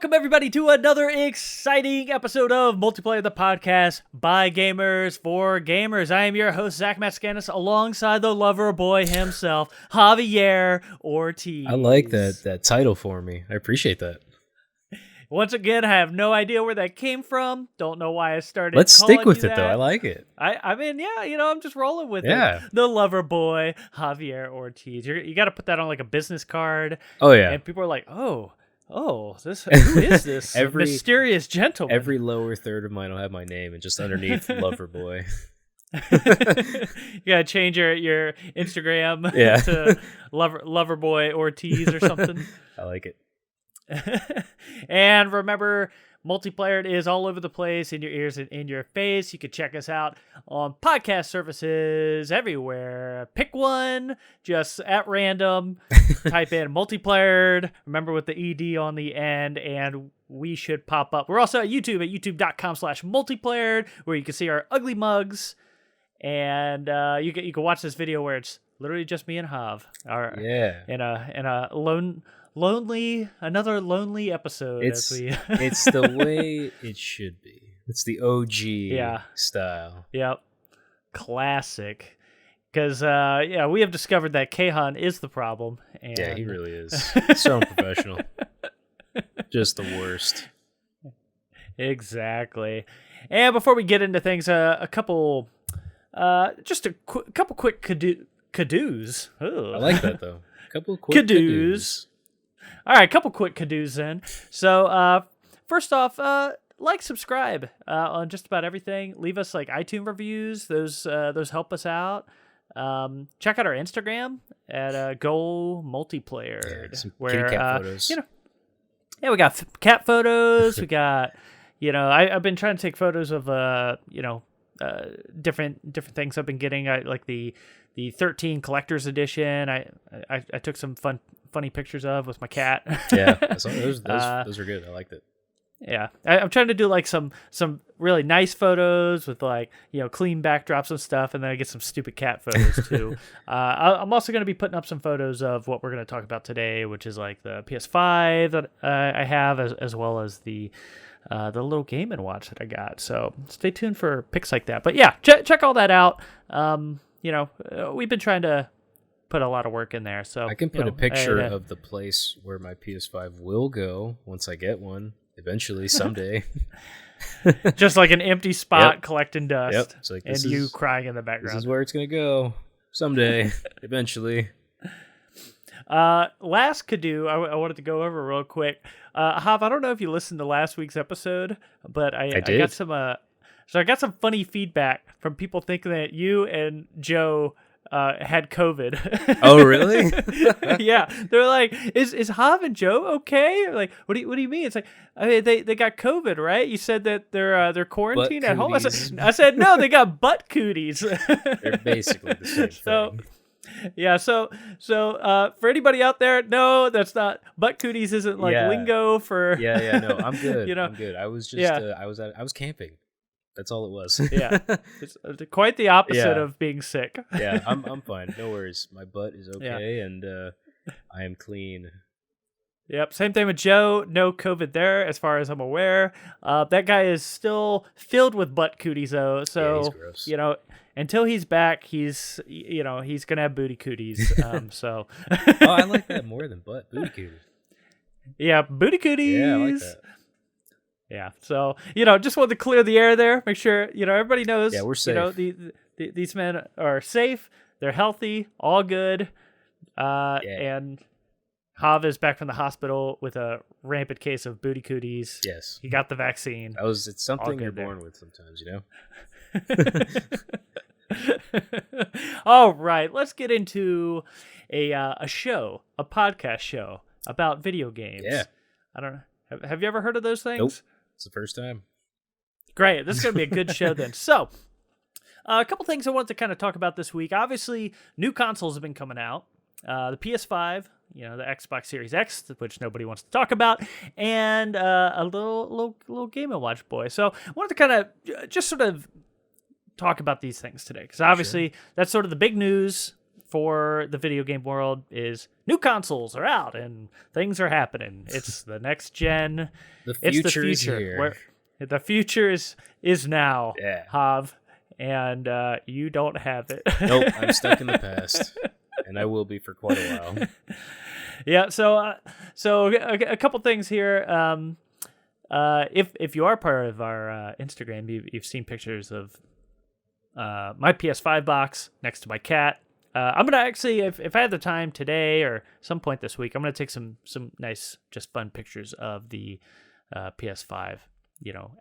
Welcome, everybody, to another exciting episode of Multiplayer, the podcast by gamers for gamers. I am your host, Zach Matscanis, alongside the lover boy himself, Javier Ortiz. I like that title for me. I appreciate that. Once again, I have no idea where that came from. Don't know why I started. Let's stick with it, that. though. I like it. I mean, yeah, I'm just rolling with it. The lover boy, Javier Ortiz. You got to put that on like a business card. Oh, yeah. And people are like, who is this mysterious gentleman? Every lower third of mine will have my name, and just underneath, lover boy. You gotta change your Instagram to lover boy Ortiz or something. I like it. And remember, Multiplayer is all over the place, in your ears and in your face. You can check us out on podcast services everywhere. Pick one, just at random. Type in Multiplayer. Remember, with the ED on the end, and we should pop up. We're also at YouTube at youtube.com/multiplayer, where you can see our ugly mugs. And you can watch this video where it's literally just me and Hav. In a another lonely episode. It's the way it should be. It's the OG style. Yep. Classic. Because we have discovered that Kahan is the problem. And... yeah, he really is. So unprofessional. Just the worst. Exactly. And before we get into things, a couple quick kadoos. I like that, though. A couple quick kadoos. All right, a couple quick kadoos then. So, first off, subscribe on just about everything. Leave us like iTunes reviews; those help us out. Check out our Instagram at Go Multiplayer, where cat photos. We got cat photos. We got, I've been trying to take photos of different things I've been getting. I like the 13 collector's edition. I took some funny pictures of with my cat. Yeah, those are good. I liked it. Yeah, I'm trying to do like some really nice photos with like clean backdrops and stuff, and then I get some stupid cat photos too. I'm also going to be putting up some photos of what we're going to talk about today, which is like the PS5 that I have, as well as the little Game & Watch that I got. So stay tuned for pics like that. But yeah, check all that out. We've been trying to put a lot of work in there. So I can put a picture of the place where my PS5 will go once I get one, eventually, someday. Just like an empty spot collecting dust. Yep. It's like, and you crying in the background. This is where it's going to go someday, eventually. Last Kadoo, I wanted to go over real quick. Hav, I don't know if you listened to last week's episode, but I got some I got some funny feedback from people thinking that you and Joe had COVID. Oh, really? Yeah, they're like, "Is Hav and Joe okay?" Like, what do you mean? It's like, they got COVID, right? You said that they're quarantined at home. I said no, they got butt cooties. They're basically the same thing. Yeah, so for anybody out there, no, that's not, butt cooties isn't like lingo for. Yeah, no, I'm good. I'm good. I was just I was camping. That's all it was. Yeah, it's quite the opposite of being sick. Yeah, I'm fine. No worries. My butt is okay, and I am clean. Yep. Same thing with Joe. No COVID there, as far as I'm aware. That guy is still filled with butt cooties, though. So he's gross. Until he's back, he's gonna have booty cooties. So. I like that more than butt booty cooties. Yeah, booty cooties. Yeah, I like that. Yeah, so just wanted to clear the air there. Make sure everybody knows. Yeah, we're safe. These men are safe. They're healthy. All good. And Hav is back from the hospital with a rampant case of booty cooties. Yes, he got the vaccine. It's something you're born with sometimes, All right, let's get into a podcast show about video games. Yeah, I don't know. Have you ever heard of those things? Nope. It's the first time. Great. This is going to be a good show then. So, a couple things I wanted to kind of talk about this week. Obviously, new consoles have been coming out. The PS5, the Xbox Series X, which nobody wants to talk about, and a little Game & Watch boy. So, I wanted to kind of just sort of talk about these things today, because obviously that's sort of the big news for the video game world is new consoles are out and things are happening. It's the next gen. The future, it's the future is here. where the future is now. Yeah. Hav, and you don't have it. Nope, I'm stuck in the past, and I will be for quite a while. Yeah. So a couple things here. If you are part of our Instagram, you've seen pictures of my PS5 box next to my cat. I'm gonna actually, if I have the time today or some point this week, I'm gonna take some nice, just fun pictures of the PS5,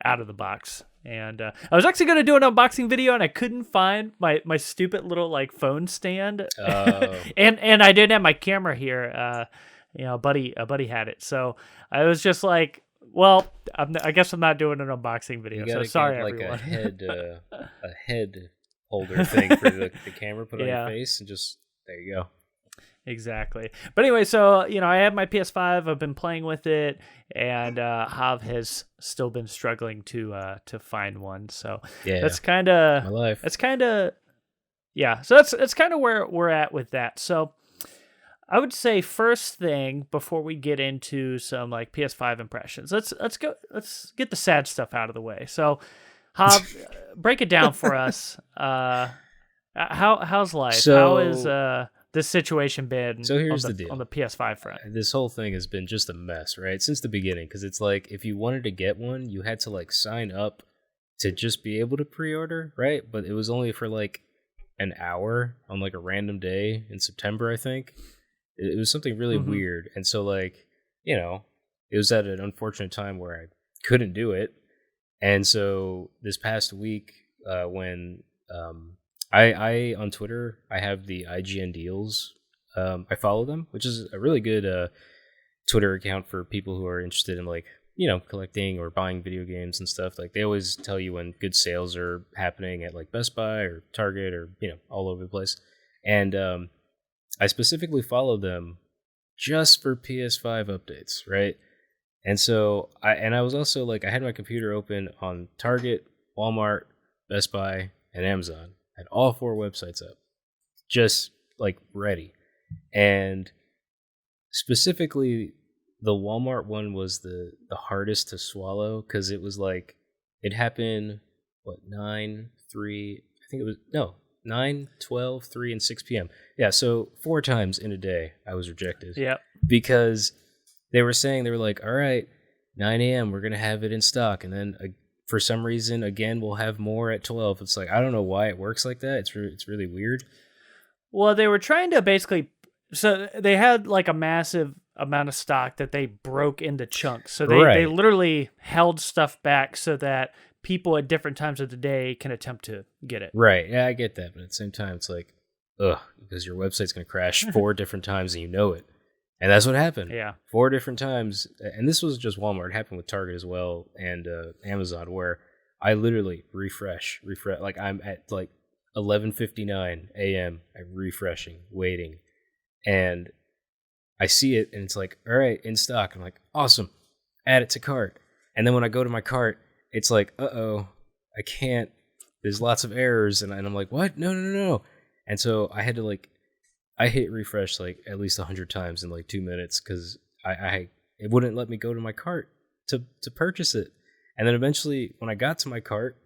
out of the box. And I was actually gonna do an unboxing video, and I couldn't find my stupid little like phone stand, and I didn't have my camera here. A buddy had it, so I was just like, well, I guess I'm not doing an unboxing video. So sorry, everyone. A head holder thing for the camera put on your face, and just there you go. Exactly. But anyway, so I have my PS5. I've been playing with it, and Hav has still been struggling to find one. So that's kind of my life. That's kind of So that's kind of where we're at with that. So I would say first thing before we get into some like PS5 impressions, let's get the sad stuff out of the way. So, Hav, break it down for us. How's life? How is this situation been? So here's the deal on the PS5 front. This whole thing has been just a mess, right? Since the beginning, because it's like if you wanted to get one, you had to like sign up to just be able to pre-order, right? But it was only for like an hour on like a random day in September, I think. It was something really weird. And so like, it was at an unfortunate time where I couldn't do it. And so this past week, when I on Twitter, I have the IGN deals. I follow them, which is a really good Twitter account for people who are interested in like, collecting or buying video games and stuff. Like they always tell you when good sales are happening at like Best Buy or Target or, all over the place. And I specifically follow them just for PS5 updates, right? And so I was also like, I had my computer open on Target, Walmart, Best Buy, and Amazon. I had all 4 websites up, just like ready. And specifically, the Walmart one was the hardest to swallow because it was like, it happened, 9, 12, 3, and 6 p.m. Yeah, so 4 times in a day I was rejected. Yeah. Because they were like, all right, 9 a.m., we're going to have it in stock. And then for some reason, again, we'll have more at 12. It's like, I don't know why it works like that. It's really weird. Well, they were trying to basically, so they had like a massive amount of stock that they broke into chunks. So they literally held stuff back so that people at different times of the day can attempt to get it. Right. Yeah, I get that. But at the same time, it's like, because your website's going to crash 4 different times and you know it. And that's what happened. Yeah. 4 different times. And this was just Walmart. It happened with Target as well and Amazon, where I literally refresh. Like I'm at like 11:59 a.m. I'm refreshing, waiting. And I see it and it's like, all right, in stock. I'm like, awesome. Add it to cart. And then when I go to my cart, it's like, I can't. There's lots of errors. And I'm like, what? No. And so I had to I hit refresh like at least 100 times in like 2 minutes because it wouldn't let me go to my cart to purchase it. And then eventually when I got to my cart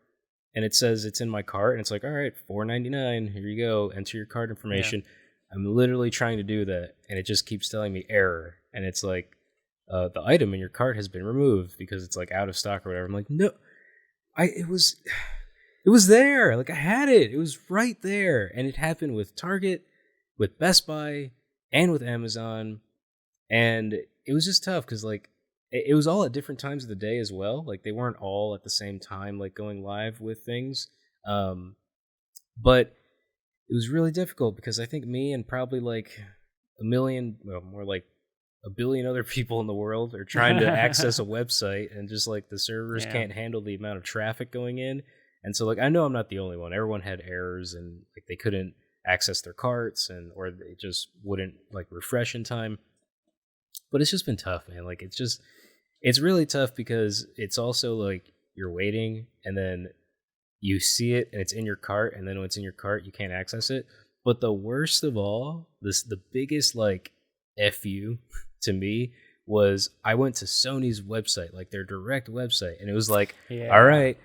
and it says it's in my cart and it's like, all right, $4.99, here you go, enter your cart information. Yeah. I'm literally trying to do that and it just keeps telling me error. And it's like, the item in your cart has been removed because it's like out of stock or whatever. I'm like, no, it was there. Like I had it. It was right there. And it happened with Target, with Best Buy, and with Amazon. And it was just tough because like it was all at different times of the day as well. Like they weren't all at the same time, like going live with things. But it was really difficult because I think me and probably like more like a billion other people in the world are trying to access a website and just like the servers can't handle the amount of traffic going in. And so like, I know I'm not the only one. Everyone had errors and like they couldn't access their carts or they just wouldn't like refresh in time. But it's just been tough, man. Like it's really tough because it's also like you're waiting and then you see it and it's in your cart and then when it's in your cart, you can't access it. But the worst of all, the biggest like fu to me was I went to Sony's website, like their direct website, and it was like, all right,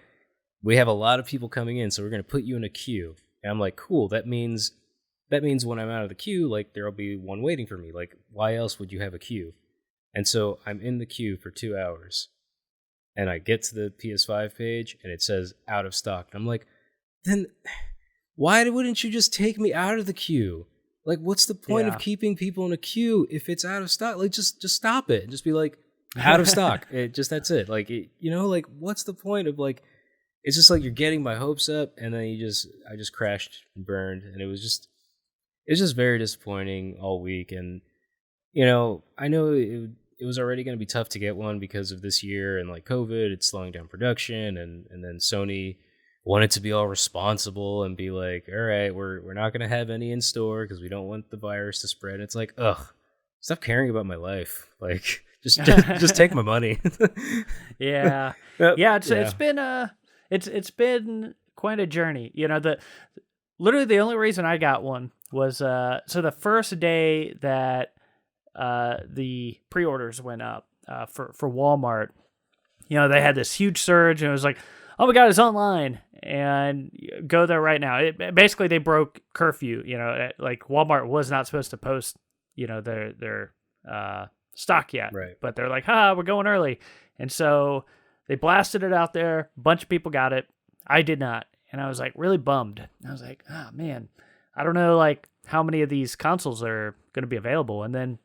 we have a lot of people coming in, so we're going to put you in a queue. And I'm like, cool, that means when I'm out of the queue, like there'll be one waiting for me. Like, why else would you have a queue? And so I'm in the queue for 2 hours, and I get to the PS5 page, and it says out of stock. And I'm like, then why wouldn't you just take me out of the queue? Like, what's the point of keeping people in a queue if it's out of stock? Like, just stop it and just be like, out of stock. That's it. Like, like, what's the point of like? It's just like you're getting my hopes up, and then I just crashed and burned, and it was just very disappointing all week. And I know it was already going to be tough to get one because of this year and like COVID. It's slowing down production, and then Sony wanted to be all responsible and be like, all right, we're not going to have any in store because we don't want the virus to spread. It's like, ugh, stop caring about my life. Like, just take my money. Yeah. Yep. Yeah. It's been quite a journey. Literally the only reason I got one was, so the first day that, the pre-orders went up, for Walmart, they had this huge surge, and it was like, oh my God, it's online, and go there right now. Basically, they broke curfew. Like Walmart was not supposed to post, their stock yet, right? But they're like, we're going early, and so they blasted it out there. A bunch of people got it. I did not, and I was like really bummed. I was like, oh man, I don't know like how many of these consoles are going to be available, and then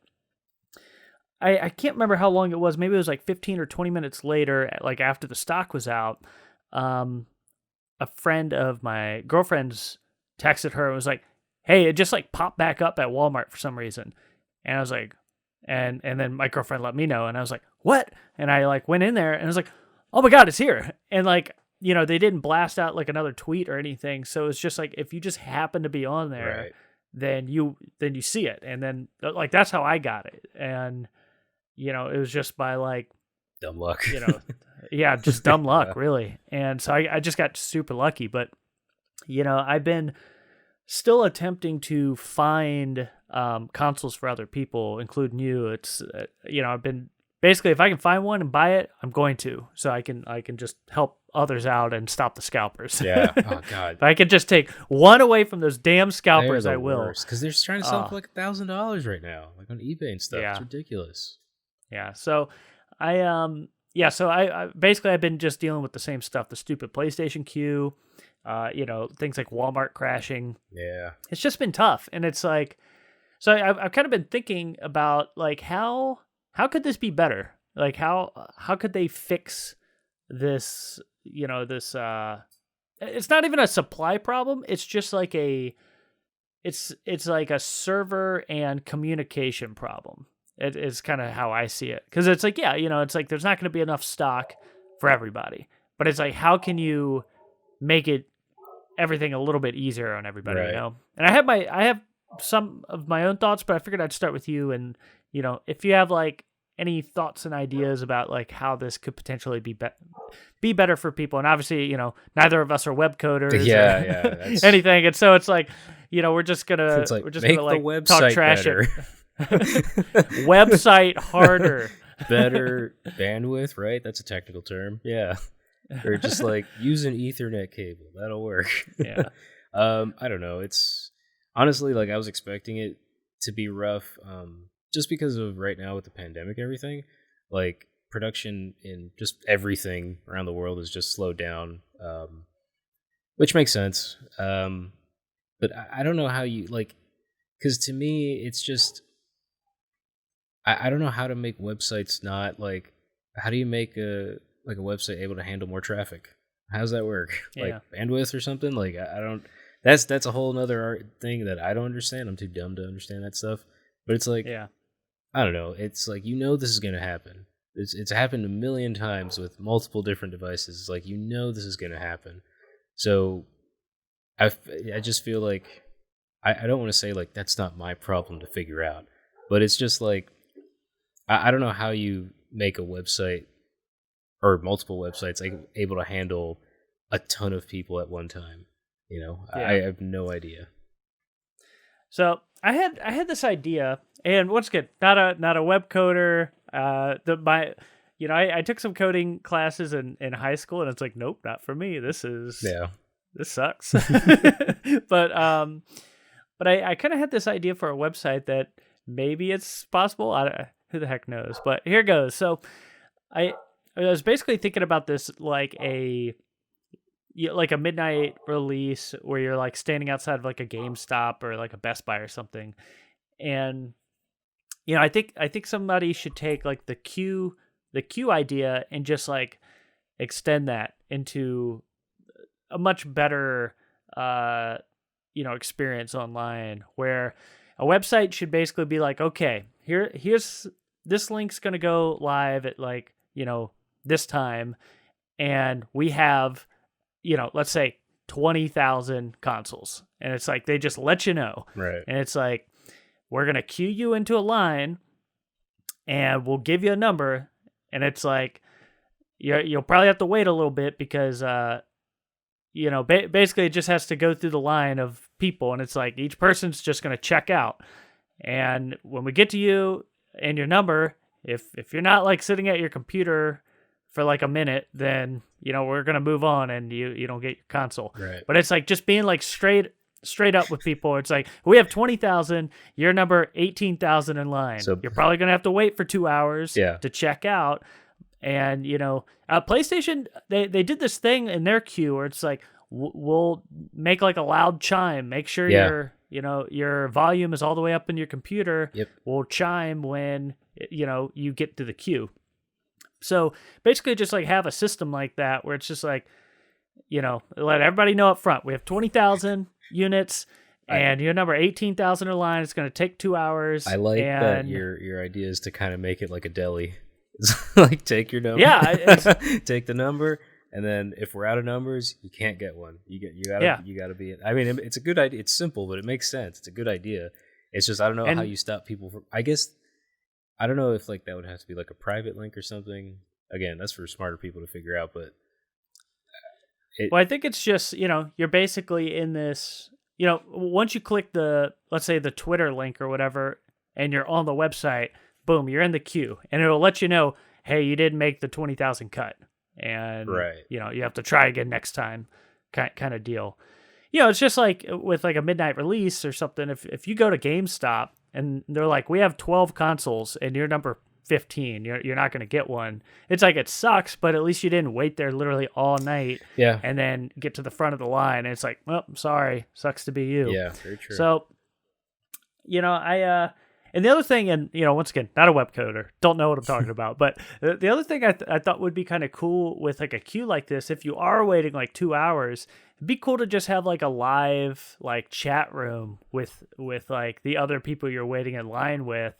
I can't remember how long it was. Maybe it was like 15 or 20 minutes later, like after the stock was out. A friend of my girlfriend's texted her and was like, hey, it just like popped back up at Walmart for some reason. And I was like, and then my girlfriend let me know, and I was like, what? And I like went in there and I was like, oh my God, it's here. And like, they didn't blast out like another tweet or anything. So it's just like, if you just happen to be on there, right, then you see it. And then like, that's how I got it. And, it was just by like dumb luck, yeah, just dumb luck, really. And so I just got super lucky. But, I've been still attempting to find consoles for other people, including you. It's, I've been basically, if I can find one and buy it, I'm going to, so I can just help others out and stop the scalpers. Yeah. Oh God. If I could just take one away from those damn scalpers, I will. Because they're trying to sell them for like $1,000 right now, like on eBay and stuff. Yeah. It's ridiculous. Yeah. So so I basically I've been just dealing with the same stuff, the stupid PlayStation queue, things like Walmart crashing. Yeah. It's just been tough. And it's like, so I've kind of been thinking about like, how could this be better? Like how could they fix this, it's not even a supply problem. It's just like it's like a server and communication problem. It is kind of how I see it. Because it's like, it's like there's not going to be enough stock for everybody. But it's like, how can you make it everything a little bit easier on everybody, right. And I have some of my own thoughts, but I figured I'd start with you. And, if you have like any thoughts and ideas about like how this could potentially be better for people. And obviously, neither of us are web coders or anything. And so it's like, we're just going to like talk trash better. Website harder. Better bandwidth, right? That's a technical term. Yeah. Or just like use an Ethernet cable. That'll work. Yeah. I don't know. It's honestly like I was expecting it to be rough. Just because of right now with the pandemic, everything like production in just everything around the world is just slowed down, which makes sense. But I don't know how you like, because to me, it's just, I don't know how to make websites not like, how do you make a website able to handle more traffic? How does that work? Yeah. Like bandwidth or something? Like I don't, that's a whole nother thing that I don't understand. I'm too dumb to understand that stuff. But it's like, yeah. I don't know. It's like, this is going to happen. It's happened a million times with multiple different devices. It's like, this is going to happen. So I just feel like, I don't want to say like, that's not my problem to figure out, but it's just like, I don't know how you make a website or multiple websites like able to handle a ton of people at one time. Yeah. I have no idea. So I had this idea, and once again, not a web coder. I took some coding classes in high school, and it's like, nope, not for me. This sucks. But I kind of had this idea for a website that maybe it's possible. Who the heck knows? But here goes. So I was basically thinking about this like a midnight release where you're like standing outside of like a GameStop or like a Best Buy or something. And I think somebody should take like the queue idea and just like extend that into a much better experience online, where a website should basically be like, okay, here's this link's going to go live at like, this time, and we have, let's say 20,000 consoles, and it's like they just let you know. Right. And it's like, we're going to queue you into a line and we'll give you a number, and it's like you'll probably have to wait a little bit because basically it just has to go through the line of people, and it's like each person's just going to check out. And when we get to you and your number, if you're not like sitting at your computer for like a minute, then we're going to move on and you don't get your console. Right. But it's like just being like straight up with people. It's like, we have 20,000, you're number 18,000 in line. So you're probably going to have to wait for 2 hours to check out. And, PlayStation, they did this thing in their queue where it's like, we'll make like a loud chime. Make sure your volume is all the way up in your computer. Yep. We'll chime when, you get to the queue. So basically just like have a system like that where it's just like, let everybody know up front, we have 20,000 units and you're number 18,000 in line. It's going to take 2 hours. I like that your idea is to kind of make it like a deli. It's like, take your number. Yeah. Take the number. And then if we're out of numbers, you can't get one. You gotta be in. I mean, it's a good idea. It's simple, but it makes sense. It's a good idea. It's just, I don't know how you stop people from, I guess, I don't know if like that would have to be like a private link or something. Again, that's for smarter people to figure out, but. Well, I think it's just, you're basically in this, once you click let's say the Twitter link or whatever, and you're on the website, boom, you're in the queue, and it'll let you know, hey, you didn't make the 20,000 cut. And, you have to try again next time kind of deal. It's just like with like a midnight release or something. If you go to GameStop and they're like, we have 12 consoles and you're number 15, you're not going to get one. It's like, it sucks, but at least you didn't wait there literally all night and then get to the front of the line. And it's like, well, sorry, sucks to be you. Yeah, very true. So, and the other thing, and once again, not a web coder, don't know what I'm talking about, but the other thing I thought would be kind of cool with like a queue like this, if you are waiting like 2 hours, it'd be cool to just have like a live like chat room with like the other people you're waiting in line with,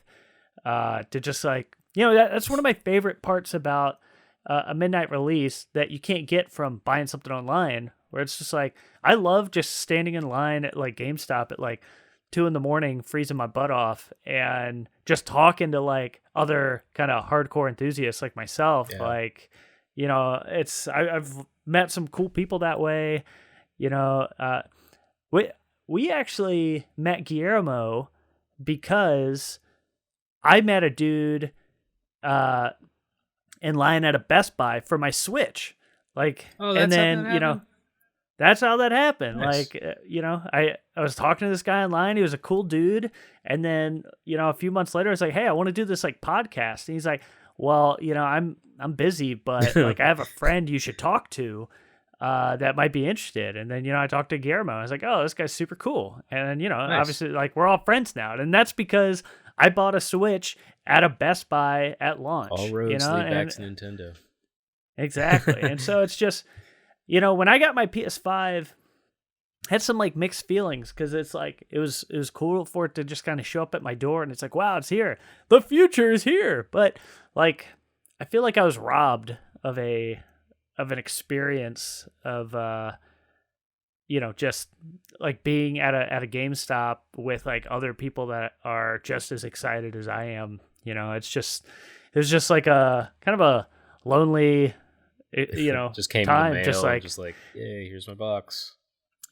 to just like, that's one of my favorite parts about a midnight release that you can't get from buying something online, where it's just like, I love just standing in line at like GameStop at like 2 a.m, freezing my butt off and just talking to like other kind of hardcore enthusiasts like myself. Yeah. Like, I've met some cool people that way. We actually met Guillermo because I met a dude in line at a Best Buy for my Switch. Like, and then, that's how that happened. Nice. Like, I was talking to this guy online. He was a cool dude. And then, a few months later, I was like, hey, I want to do this like podcast. And he's like, well, I'm busy, but like I have a friend you should talk to that might be interested. And then, I talked to Guillermo. I was like, oh, this guy's super cool. And then, nice. Obviously like we're all friends now. And that's because I bought a Switch at a Best Buy at launch. All roads lead back to Nintendo. Exactly. And so it's just, when I got my PS5, I had some like mixed feelings, because it's like it was cool for it to just kind of show up at my door, and it's like, wow, it's here. The future is here. But like, I feel like I was robbed of an experience of just like being at a GameStop with like other people that are just as excited as I am. It was just like a kind of a lonely, just came time, in the mail, just like, yeah, here's my box.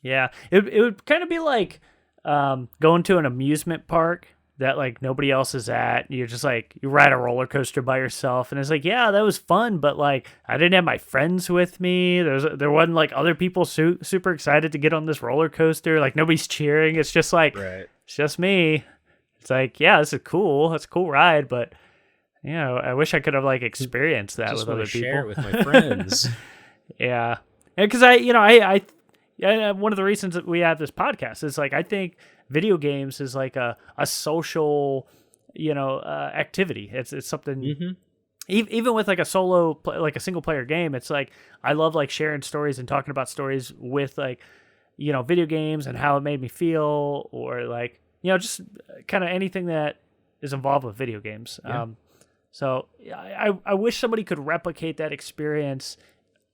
Yeah, it would kind of be like going to an amusement park that like nobody else is at. You're just like, you ride a roller coaster by yourself, and it's like, yeah, that was fun, but like I didn't have my friends with me. There wasn't like other people super excited to get on this roller coaster. Like nobody's cheering. It's just like, it's just me. It's like, yeah, this is cool. That's a cool ride, but I wish I could have like experienced that with other people. Share it with my friends. Yeah, and because one of the reasons that we have this podcast is like I think video games is like a social, activity. It's something. Even with like a single player game, it's like I love like sharing stories and talking about stories with like video games and how it made me feel, or like just kind of anything that is involved with video games. Yeah. So I wish somebody could replicate that experience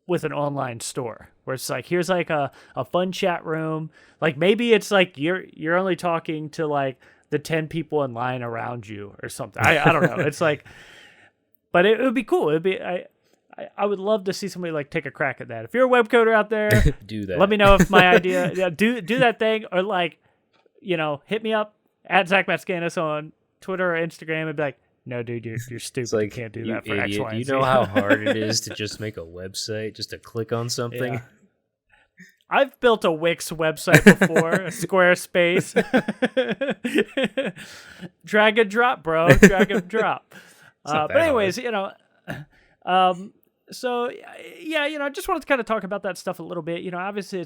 with an online store where it's like, here's like a fun chat room. Like maybe it's like you're only talking to like the 10 people in line around you or something. I don't know. It's like, but it would be cool. It'd be, I would love to see somebody like take a crack at that. If you're a web coder out there, do that. Let me know if my idea, do that thing, or like, hit me up at Zach Matscanis on Twitter or Instagram and be like, no, dude, you're stupid. Like, you can't do that for idiot. X, Y, and You Z. know how hard it is to just make a website, just to click on something? Yeah. I've built a Wix website before, a Squarespace. Drag and drop, bro. Drag and drop. But anyways, so yeah, I just wanted to kind of talk about that stuff a little bit. Obviously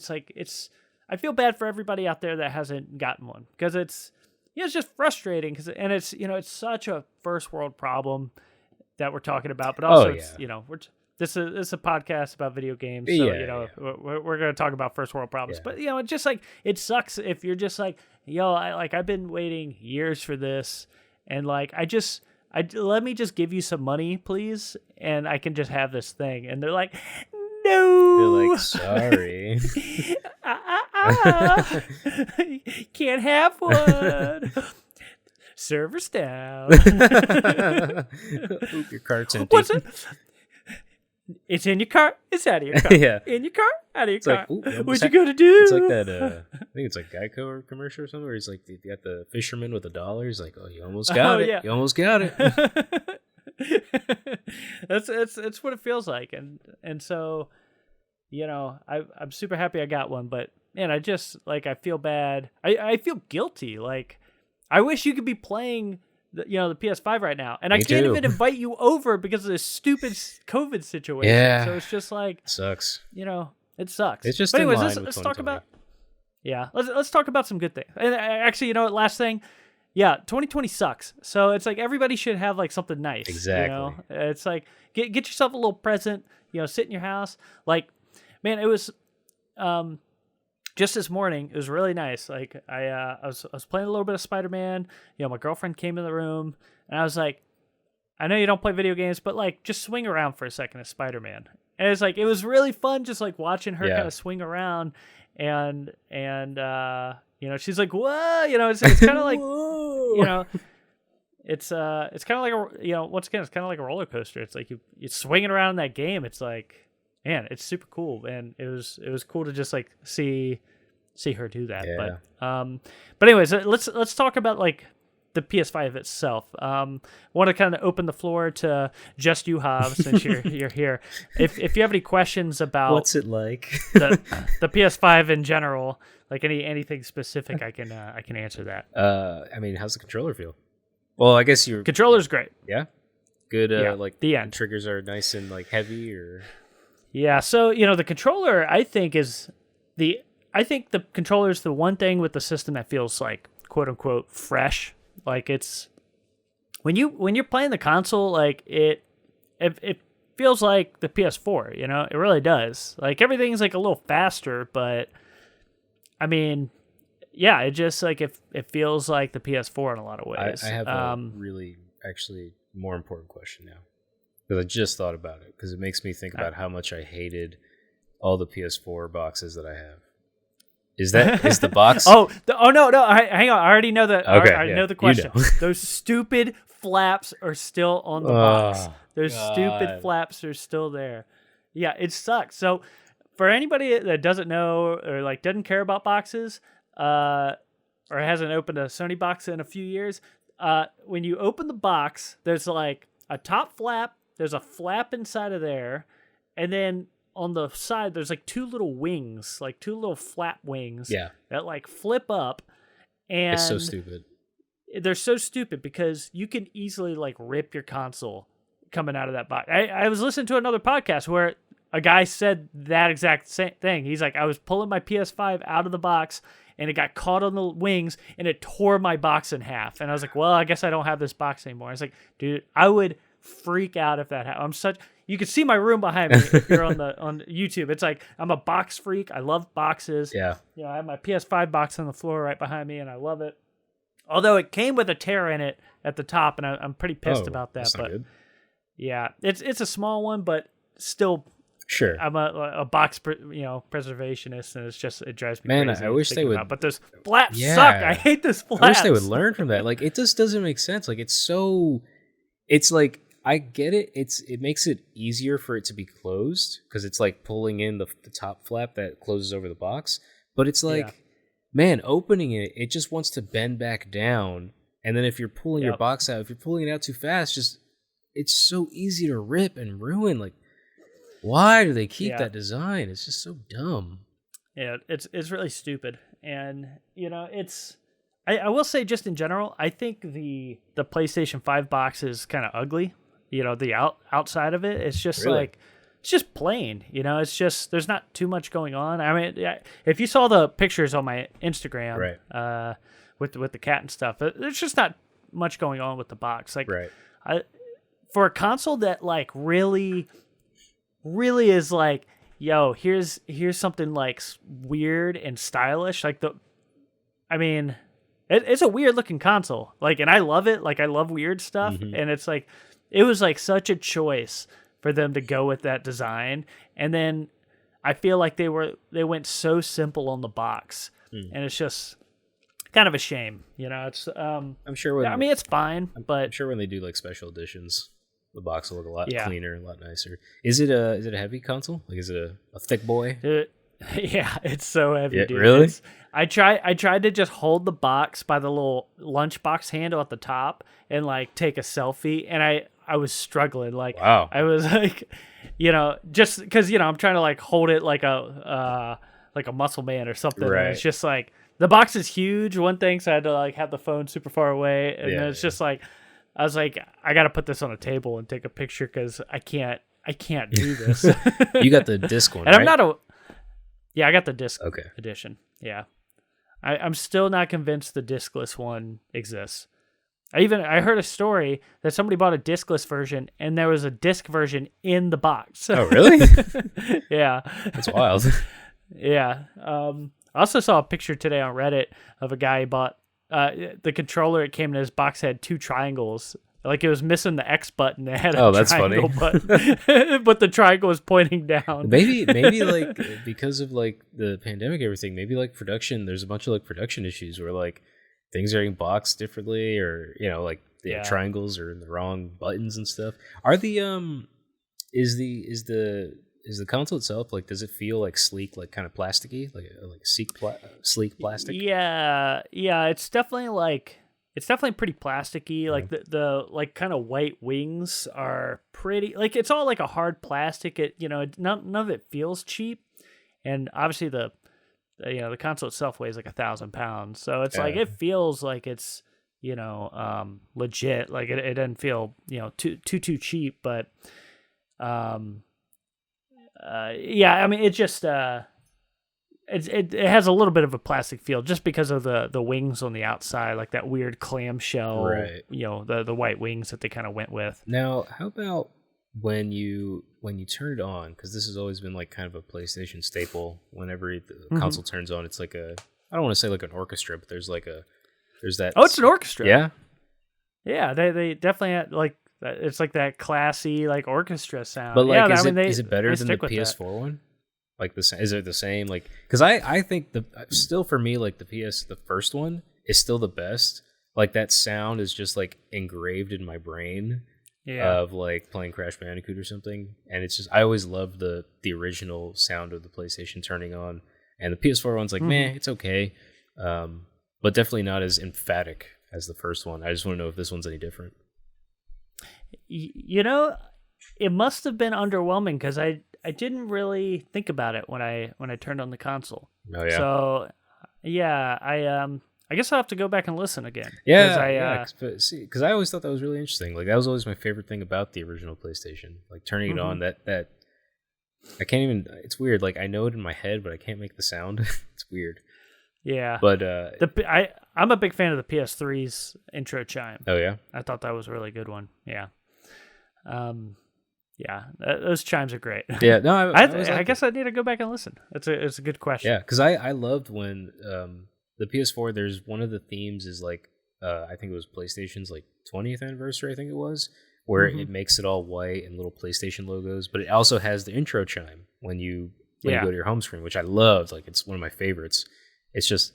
I feel bad for everybody out there that hasn't gotten one, because it's just frustrating, and it's such a first world problem that we're talking about, but also this is a podcast about video games, so we're going to talk about first world problems. But it's just like, it sucks if you're just like, I've been waiting years for this, and like let me just give you some money, please, and I can just have this thing. And they're like, no. They're like, sorry. Can't have one. Server's down. Oop, your cart's empty. What's it? It's in your car. It's out of your car. Yeah. In your car. Out of your car. Like, what you gonna do? It's like that. I think it's like Geico or commercial or something, where he's like, you got the fisherman with $1. He's like, oh, you almost got it. Yeah. You almost got it. That's what it feels like, and so I'm super happy I got one, but man, I just like, I feel bad. I feel guilty. Like, I wish you could be playing the PS5 right now, and I can't even invite you over because of this stupid COVID situation. Yeah. So it's just like, it sucks. It sucks. It's just. But anyways, let's talk about. Yeah, let's talk about some good things. And actually, last thing. Yeah, 2020 sucks. So it's like everybody should have like something nice. Exactly. It's like get yourself a little present. sit in your house. Like, man, it was just this morning. It was really nice. Like I was playing a little bit of Spider-Man. My girlfriend came in the room, and I was like, I know you don't play video games, but like just swing around for a second as Spider-Man. And it's like, it was really fun just like watching her kind of swing around, and she's like, whoa, it's kind of like, it's kind of like once again, it's kind of like a roller coaster. It's like you're swinging around in that game. It's like, man, it's super cool, and it was cool to just like see her do that. Yeah. But anyways, let's talk about like the PS5 itself. Want to kind of open the floor to just you, Hav, since you're here. If you have any questions about what's it like, the PS5 in general, like anything specific, I can answer that. I mean, how's the controller feel? Well, I guess your controller's great. Yeah, good. Like the end triggers are nice and like heavy, or yeah. So the controller, I think the controller's the one thing with the system that feels like quote unquote fresh. Like it's when you're playing the console, like it feels like the PS4. It really does. Like everything's like a little faster, but I mean, yeah, it just like it feels like the PS4 in a lot of ways. I have a really actually more important question now, because I just thought about it, because it makes me think about how much I hated all the PS4 boxes that I have. Is the box? No! Hang on, I already know that. Okay, I know the question. Those stupid flaps are still on the box. Those stupid flaps are still there. Yeah, it sucks. So, for anybody that doesn't know or like doesn't care about boxes, or hasn't opened a Sony box in a few years. When you open the box, there's like a top flap. There's a flap inside of there, and then on the side there's like two little wings, like two little flap wings. Yeah. That like flip up, and It's so stupid. They're so stupid because you can easily like rip your console coming out of that box. I was listening to another podcast where a guy said that exact same thing. He's like, I was pulling my PS5 out of the box and it got caught on the wings and it tore my box in half. And I was like, well, I guess I don't have this box anymore. I was like, dude, I would freak out if that happened. You can see my room behind me if you're on YouTube. It's like, I'm a box freak. I love boxes. Yeah. You know, I have my PS5 box on the floor right behind me and I love it. Although it came with a tear in it at the top, and I'm pretty pissed about that. That's not but good. yeah, it's a small one, but still, Sure. I'm a box preservationist, and it drives me Man, crazy. I wish they would. But those flaps suck. I hate this flaps. I wish they would learn from that. Like, it just doesn't make sense. Like, it's like, I get it. It makes it easier for it to be closed because it's like pulling in the top flap that closes over the box. But it's like, man, opening it just wants to bend back down. And then if you're pulling your box out, if you're pulling it out too fast, it's so easy to rip and ruin. Like, why do they keep that design? It's just so dumb. Yeah, it's really stupid. And, you know, I will say just in general, I think the PlayStation 5 box is kind of ugly. You know, the outside of it, it's just like, it's just plain, you know, it's just, there's not too much going on. I mean, if you saw the pictures on my Instagram, with the cat and stuff, there's just not much going on with the box. Like, for a console that like really is like, yo, here's something like weird and stylish. Like it's a weird looking console. Like, and I love it. Like, I love weird stuff. Mm-hmm. And it's like, it was like such a choice for them to go with that design. And then I feel like they went so simple on the box, and it's just kind of a shame. You know, it's, I'm sure I mean, it's fine, but I'm sure when they do like special editions, the box will look a lot cleaner, a lot nicer. Is it a heavy console? Like, is it a thick boy? Yeah, it's so heavy, dude. Really? I tried to just hold the box by the little lunchbox handle at the top and like take a selfie, and I was struggling. Like, wow. I was like, you know, just because, you know, I'm trying to like hold it like a muscle man or something. Right. And it's just like, the box is huge, one thing, so I had to like have the phone super far away, and then it's just like, I was like, I got to put this on a table and take a picture because I can't do this. You got the disc one, and right? I got the disc edition. Yeah. I'm still not convinced the discless one exists. I heard a story that somebody bought a discless version and there was a disc version in the box. Oh, really? Yeah. That's wild. Yeah. I also saw a picture today on Reddit of a guy who bought the controller. It came in his box, had two triangles. Like, it was missing the X button. It had a triangle button, but the triangle was pointing down. Maybe like because of like the pandemic, everything. Maybe like production. There's a bunch of like production issues where like things are getting boxed differently, or, you know, like the triangles are in the wrong buttons and stuff. Are the is the console itself, like, does it feel like sleek, like kind of plasticky, like sleek plastic? Yeah, it's definitely pretty plasticky. Like the like kind of white wings are pretty, like, it's all like a hard plastic. It, you know, none of it feels cheap, and obviously the console itself weighs like 1,000 pounds, so it's like, it feels like it's, you know, legit. Like, it doesn't feel, you know, too cheap, but I mean, it just it has a little bit of a plastic feel just because of the wings on the outside, like that weird clamshell, you know, the white wings that they kind of went with. Now, how about when you turn it on? Because this has always been like kind of a PlayStation staple. Whenever the console turns on, it's like I don't want to say like an orchestra, but there's that. Oh, it's an orchestra. Yeah. Yeah, they definitely had, like, it's like that classy, like, orchestra sound. But like, yeah, is it better than the PS4 one? Like, is it the same? Like, because I think still for me, like, the first one is still the best. Like, that sound is just like engraved in my brain. Yeah. Of like playing Crash Bandicoot or something, and it's just, I always loved the original sound of the PlayStation turning on, and the PS4 one's like, meh, it's okay. But but definitely not as emphatic as the first one. I just want to know if this one's any different. You know, it must have been underwhelming because I didn't really think about it when I turned on the console. Oh yeah. So yeah, I guess I'll have to go back and listen again. Yeah, because I always thought that was really interesting. Like that was always my favorite thing about the original PlayStation. Like turning it on, that I can't even. It's weird. Like I know it in my head, but I can't make the sound. It's weird. Yeah. But I'm a big fan of the PS3's intro chime. Oh yeah. I thought that was a really good one. Yeah. Yeah, those chimes are great. Yeah, no, I guess I need to go back and listen. It's a good question. Yeah, because I loved when the PS4. There's one of the themes is like I think it was PlayStation's like 20th anniversary. I think it was where it makes it all white and little PlayStation logos, but it also has the intro chime when you go to your home screen, which I loved. Like it's one of my favorites. It's just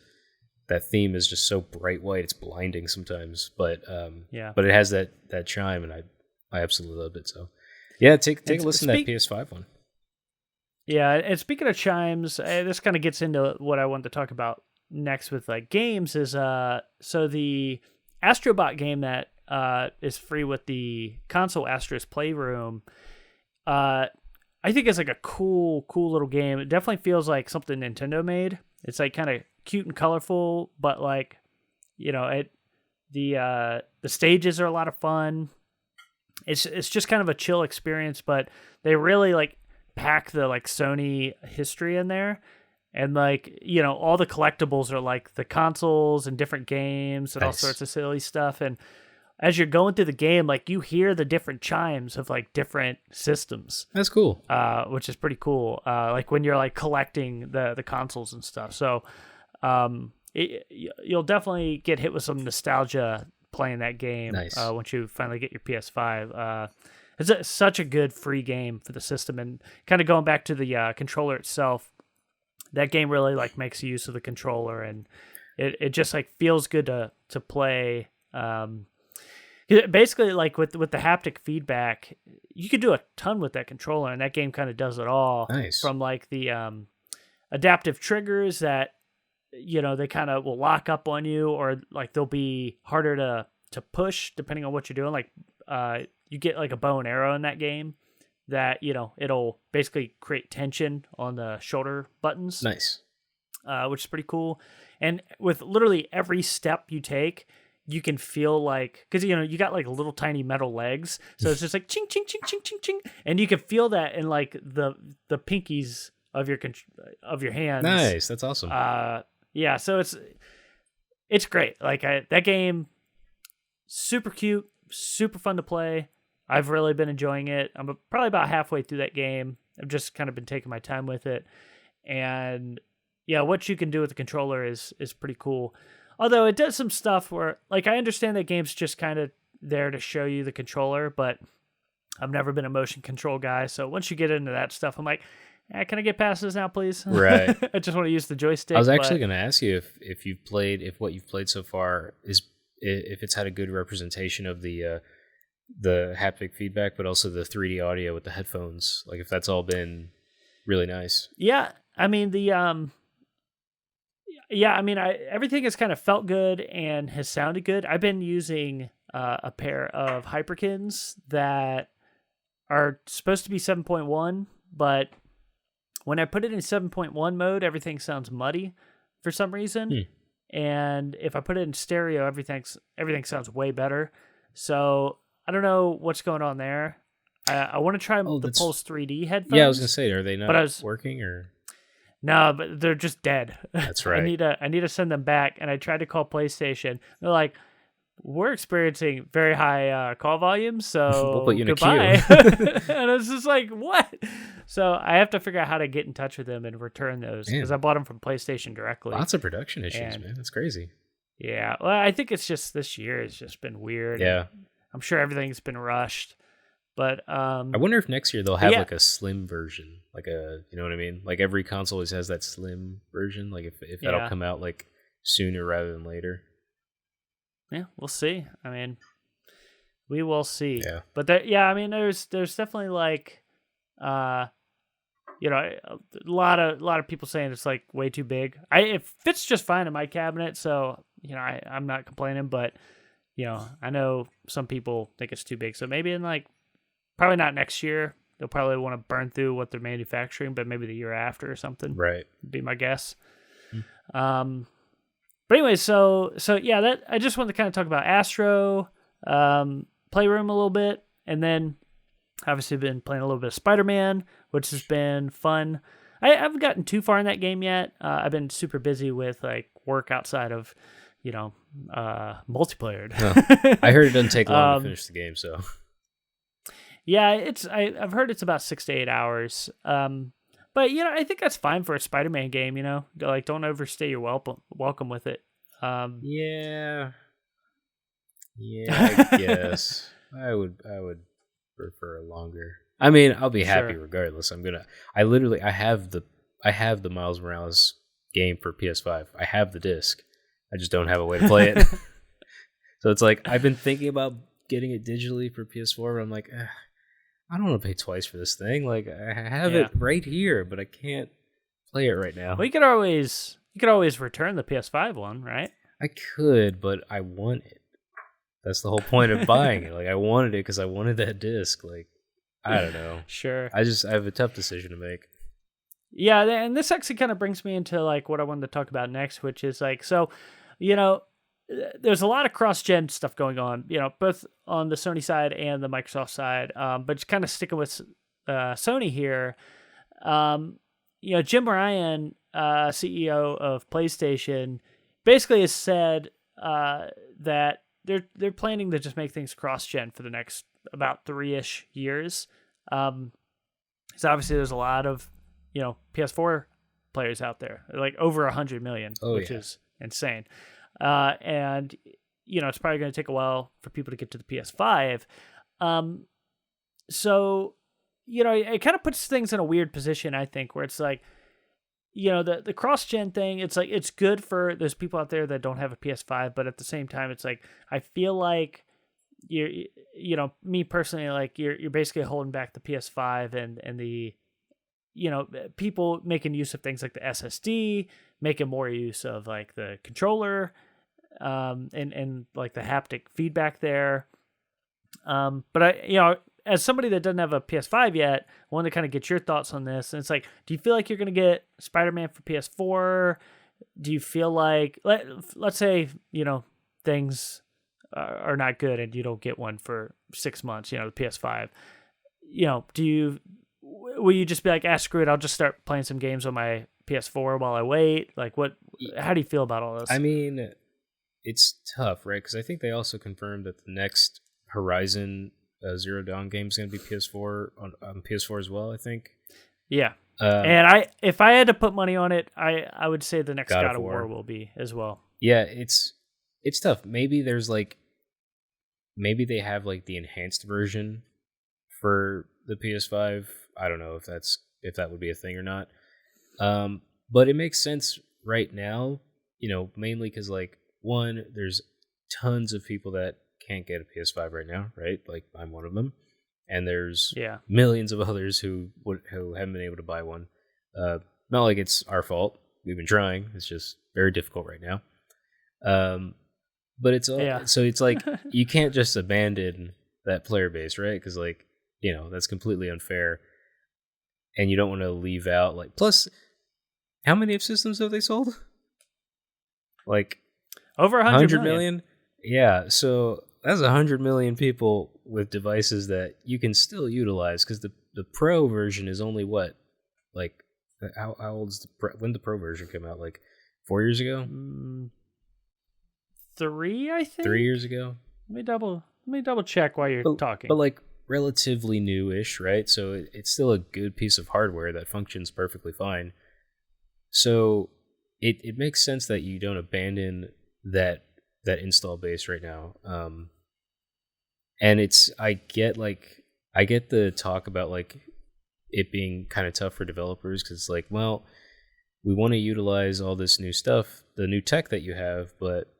that theme is just so bright white, it's blinding sometimes. But but it has that chime, and I absolutely loved it. So yeah, take a listen to that PS5 one. Yeah, and speaking of chimes, this kind of gets into what I wanted to talk about next with like games. Is so the Astrobot game that is free with the console Astro's Playroom. I think it's like a cool little game. It definitely feels like something Nintendo made. It's like kind of cute and colorful, but like, you know, the stages are a lot of fun. It's just kind of a chill experience, but they really like pack the like Sony history in there. And like, you know, all the collectibles are like the consoles and different games and all sorts of silly stuff. And as you're going through the game, like you hear the different chimes of like different systems. That's cool. Which is pretty cool. Like when you're like collecting the consoles and stuff. So you'll definitely get hit with some nostalgia playing that game once you finally get your PS5. It's such a good free game for the system. And kind of going back to the controller itself, that game really like makes use of the controller, and it just like feels good to play. Basically, like with the haptic feedback, you could do a ton with that controller, and that game kind of does it all. Nice. From like the adaptive triggers that, you know, they kind of will lock up on you, or like they'll be harder to push depending on what you're doing. Like you get like a bow and arrow in that game that, you know, it'll basically create tension on the shoulder buttons. Nice. Which is pretty cool. And with literally every step you take, you can feel like, because, you know, you got like little tiny metal legs, so it's just like ching ching ching ching ching ching, and you can feel that in like the pinkies of your hands. Nice, that's awesome. Yeah, so it's great. Like that game, super cute, super fun to play. I've really been enjoying it. I'm probably about halfway through that game. I've just kind of been taking my time with it, and yeah, what you can do with the controller is pretty cool. Although it does some stuff where, like, I understand that game's just kind of there to show you the controller, but I've never been a motion control guy. So once you get into that stuff, I'm like, can I get past this now, please? Right. I just want to use the joystick. I was actually going to ask you if what you've played so far if it's had a good representation of the haptic feedback, but also the 3D audio with the headphones. Like if that's all been really nice. Yeah, I mean everything has kind of felt good and has sounded good. I've been using a pair of Hyperkins that are supposed to be 7.1, but when I put it in 7.1 mode, everything sounds muddy for some reason. And if I put it in stereo, everything sounds way better. So I don't know what's going on there. I want to try the Pulse 3D headphones. Yeah, I was going to say, are they not working or? No, but they're just dead. That's right. I need to send them back, and I tried to call PlayStation. They're like, we're experiencing very high call volumes, so we'll put you in goodbye. a queue. And it's just like, what? So I have to figure out how to get in touch with them and return those, because I bought them from PlayStation directly. Lots of production issues, man. That's crazy. Yeah, well, I think it's just this year has just been weird. Yeah, I'm sure everything's been rushed. But I wonder if next year they'll have like a slim version, like you know what I mean? Like every console always has that slim version. Like if that'll come out like sooner rather than later. Yeah, we'll see. I mean, we will see. Yeah. But there's definitely like, you know, a lot of people saying it's like way too big. It fits just fine in my cabinet, so I'm not complaining, but I know some people think it's too big. So maybe in like, probably not next year. They'll probably want to burn through what they're manufacturing, but maybe the year after or something. Right. Would be my guess. But anyway, so yeah, that I just wanted to kind of talk about Astro, Playroom a little bit, and then obviously been playing a little bit of Spider-Man, which has been fun. I haven't gotten too far in that game yet. I've been super busy with like work outside of, multiplayer. Oh, I heard it doesn't take long to finish the game, so. Yeah, I've heard it's about 6 to 8 hours. But I think that's fine for a Spider-Man game. Like don't overstay your welcome with it. Yeah, I guess I would prefer longer. I mean, I'll be happy regardless. I have the Miles Morales game for PS5. I have the disc. I just don't have a way to play it. So it's like I've been thinking about getting it digitally for PS4, but I'm like, I don't want to pay twice for this thing. Like I have it right here, but I can't play it right now. Well, you could always return the PS5 one, right? I could, but I want it. That's the whole point of buying it. Like I wanted it because I wanted that disc. Like I don't know. Sure. I have a tough decision to make. Yeah, and this actually kind of brings me into like what I wanted to talk about next, which is like, so, there's a lot of cross-gen stuff going on, both on the Sony side and the Microsoft side. But just kind of sticking with Sony here, Jim Ryan, CEO of PlayStation, basically has said that they're planning to just make things cross-gen for the next about 3-ish years. So obviously there's a lot of PS4 players out there, like over 100 million, which is insane. And it's probably going to take a while for people to get to the PS5. So it kind of puts things in a weird position, I think, where it's like, the cross-gen thing, it's like, it's good for those people out there that don't have a PS5, but at the same time, it's like, I feel like me personally, like you're basically holding back the PS5 and the, people making use of things like the SSD, making more use of like the controller, and like the haptic feedback there. But I, as somebody that doesn't have a PS5 yet, I want to kind of get your thoughts on this. And it's like, do you feel like you're going to get Spider-Man for PS4? Do you feel like, let's say, things are not good and you don't get one for 6 months, the PS5, will you just be like, screw it, I'll just start playing some games on my PS4 while I wait? Like how do you feel about all this? I mean, it's tough, right? Because I think they also confirmed that the next Horizon Zero Dawn game is going to be PS4 on PS4 as well, I think. Yeah. And if I had to put money on it, I would say the next God of War will be as well. Yeah, it's tough. Maybe they have like the enhanced version for the PS5. I don't know if that would be a thing or not. But it makes sense right now, mainly because like one, there's tons of people that can't get a PS5 right now, right? Like I'm one of them, and there's millions of others who haven't been able to buy one. Not like it's our fault. We've been trying. It's just very difficult right now. But it's all, so it's like you can't just abandon that player base, right? Because like that's completely unfair, and you don't want to leave out like. Plus, how many systems have they sold? Like over 100 million. Yeah, so that's 100 million people with devices that you can still utilize because the Pro version is only what, like how old's when the Pro version came out? Like 4 years ago. 3, I think. 3 years ago. Let me double check while you're talking. But like relatively new-ish, right? So it's still a good piece of hardware that functions perfectly fine. So it makes sense that you don't abandon that install base right now. And I get the talk about like it being kind of tough for developers because it's like, well, we want to utilize all this new stuff, the new tech that you have, but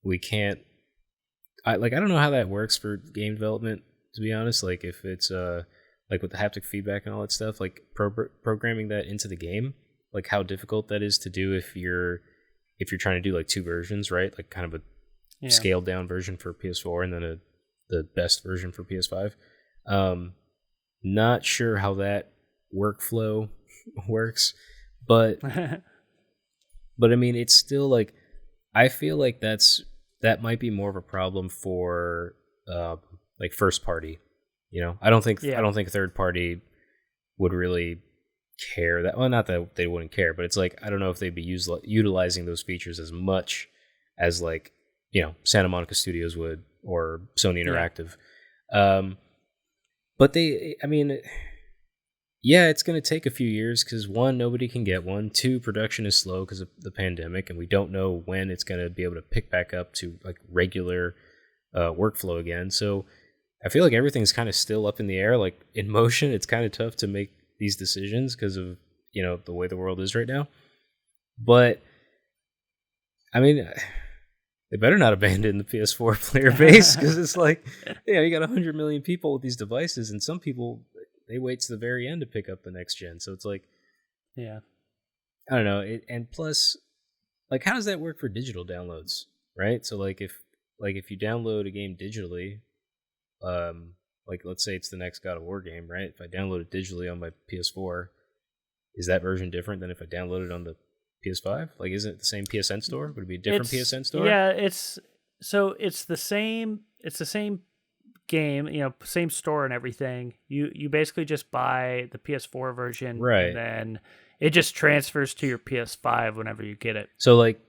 we can't. I don't know how that works for game development, to be honest. Like if it's like with the haptic feedback and all that stuff, like programming that into the game, like how difficult that is to do if if you're trying to do like two versions, right? Like kind of a scaled down version for PS4 and then the best version for PS5. Not sure how that workflow works, but I mean, it's still like, I feel like that might be more of a problem for like first party. I don't think third party would really care that. Well, not that they wouldn't care, but it's like, I don't know if they'd be utilizing those features as much as like Santa Monica Studios would or Sony Interactive. But it's going to take a few years because one, nobody can get one. Two, production is slow because of the pandemic, and we don't know when it's going to be able to pick back up to like regular workflow again. So I feel like everything's kind of still up in the air. Like in motion, it's kind of tough to make these decisions because of the way the world is right now. But I mean, they better not abandon the PS4 player base because it's like, you got 100 million people with these devices, and some people, they wait to the very end to pick up the next gen. So it's like, I don't know. And plus, like, how does that work for digital downloads, right? So like if you download a game digitally, like let's say it's the next God of War game, right? If I download it digitally on my PS4, is that version different than if I download it on the PS5? Like, isn't it the same PSN store? Would it be a different PSN store? Yeah, it's the same. It's the same game, same store and everything. You basically just buy the PS4 version, right? And then it just transfers to your PS5 whenever you get it. So like,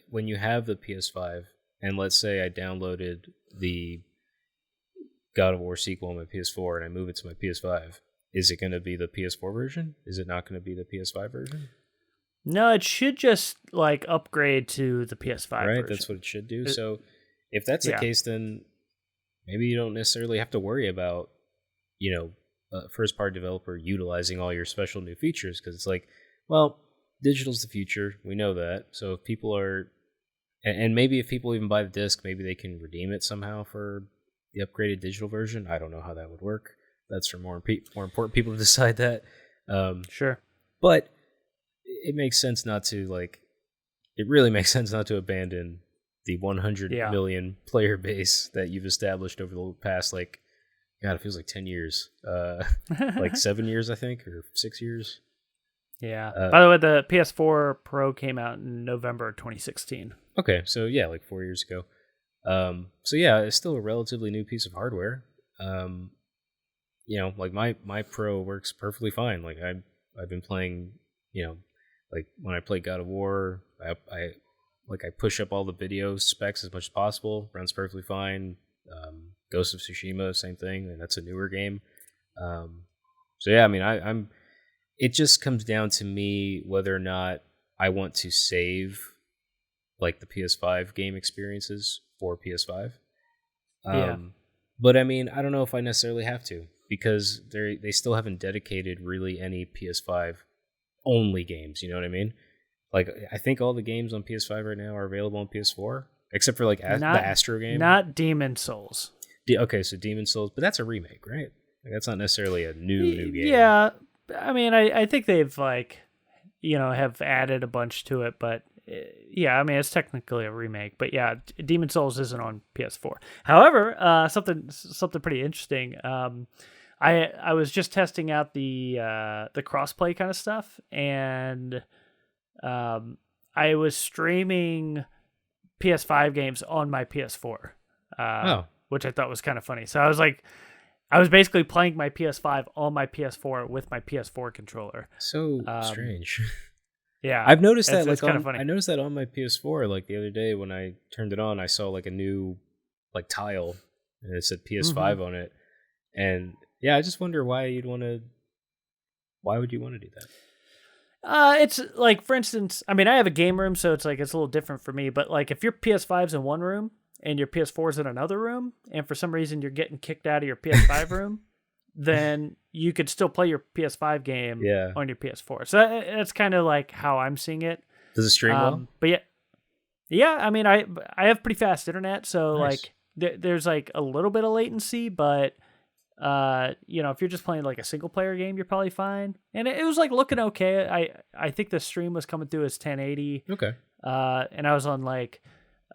when you have the PS5, and let's say I downloaded the God of War sequel on my PS4 and I move it to my PS5, is it going to be the PS4 version? Is it not going to be the PS5 version? No, it should just like upgrade to the PS5 right, version. That's what it should do. So if that's the case, then maybe you don't necessarily have to worry about, a first-party developer utilizing all your special new features, because it's like, well, digital's the future. We know that. So if people are, and maybe if people even buy the disc, maybe they can redeem it somehow for the upgraded digital version. I don't know how that would work. That's for more important people to decide that. Sure. But it makes sense not to, like, it really makes sense not to abandon the 100 million player base that you've established over the past, like, God, it feels like 10 years. Like 7 years, I think, or 6 years. Yeah. By the way, the PS4 Pro came out in November 2016. Okay, so yeah, like 4 years ago. So yeah, it's still a relatively new piece of hardware. Like my Pro works perfectly fine. Like I've been playing, like when I play God of War, I push up all the video specs as much as possible. Runs perfectly fine. Ghost of Tsushima, same thing, and that's a newer game. So yeah, I mean, I'm. It just comes down to me whether or not I want to save like the PS5 game experiences for PS5. But I mean, I don't know if I necessarily have to, because they still haven't dedicated really any PS5 only games. You know what I mean? Like, I think all the games on PS5 right now are available on PS4, except for like the Astro game. Not Demon Souls. Okay, so Demon Souls, but that's a remake, right? Like, that's not necessarily a new game. Yeah, I mean, I think they've have added a bunch to it, but yeah, I mean, it's technically a remake. But yeah, Demon Souls isn't on PS4. However, something pretty interesting. I was just testing out the crossplay kind of stuff, and I was streaming PS5 games on my PS4. Which I thought was kind of funny. So I was basically playing my PS5 on my PS4 with my PS4 controller. So strange. Yeah, I've noticed that. It's kind of funny. I noticed that on my PS4. Like the other day when I turned it on, I saw like a new like tile, and it said PS5 on it. And yeah, I just wonder why would you want to do that? It's like, for instance, I mean, I have a game room, so it's a little different for me. But like, if your PS5's in one room and your PS4's in another room, and for some reason you're getting kicked out of your PS5 room, then you could still play your PS5 game on your PS4. So that's kind of like how I'm seeing it. Does it stream well? But yeah. I mean, I have pretty fast internet, so nice. like there's like a little bit of latency, but if you're just playing like a single player game, you're probably fine. And it was like looking okay. I think the stream was coming through as 1080. Okay. And I was on like,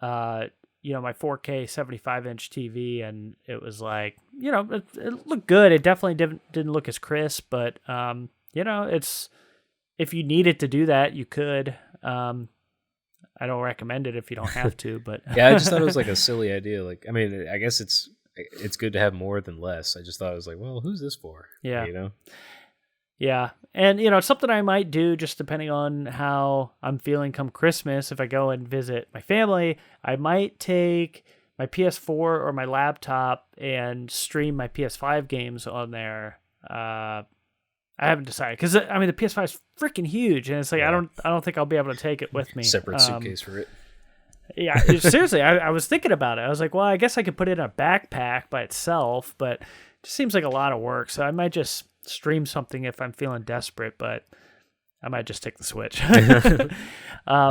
my 4K 75-inch TV, and it was like, it looked good. It definitely didn't look as crisp, but it's, if you needed to do that, you could. I don't recommend it if you don't have to, but yeah, I just thought it was like a silly idea. Like, I mean, I guess it's good to have more than less. I just thought it was like, well, who's this for? Yeah. Yeah. And, it's something I might do just depending on how I'm feeling come Christmas. If I go and visit my family, I might take my PS4 or my laptop and stream my PS5 games on there. I haven't decided because the PS5 is freaking huge, and it's like I don't think I'll be able to take it with me. Separate suitcase for it. Yeah, seriously, I was thinking about it. I was like, well, I guess I could put it in a backpack by itself, but it just seems like a lot of work. So I might just stream something if I'm feeling desperate, but I might just take the Switch. No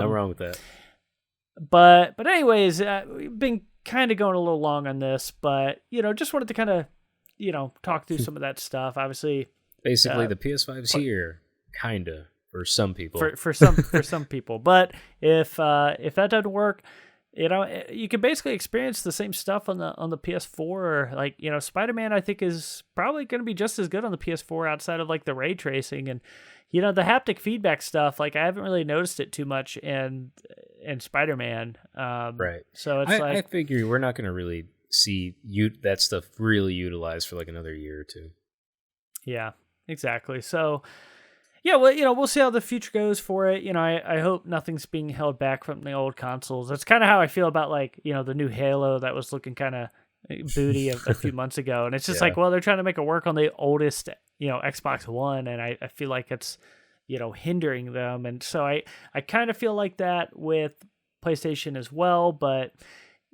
wrong with that. But anyways, we've been kind of going a little long on this, but just wanted to kind of talk through some of that stuff. Obviously. Basically, the PS5's here, kinda, for some people. For some people, but if that doesn't work, you can basically experience the same stuff on the PS4. Like Spider-Man, I think is probably going to be just as good on the PS4 outside of like the ray tracing and the haptic feedback stuff. Like I haven't really noticed it too much in Spider-Man. Right. So it's I figure we're not going to really see that stuff really utilized for like another year or two. Yeah. Exactly. So, yeah, well, we'll see how the future goes for it. I hope nothing's being held back from the old consoles. That's kind of how I feel about like, the new Halo that was looking kind of booty a few months ago. And it's just like, well, they're trying to make it work on the oldest, Xbox One. And I feel like it's, hindering them. And so I kind of feel like that with PlayStation as well. But,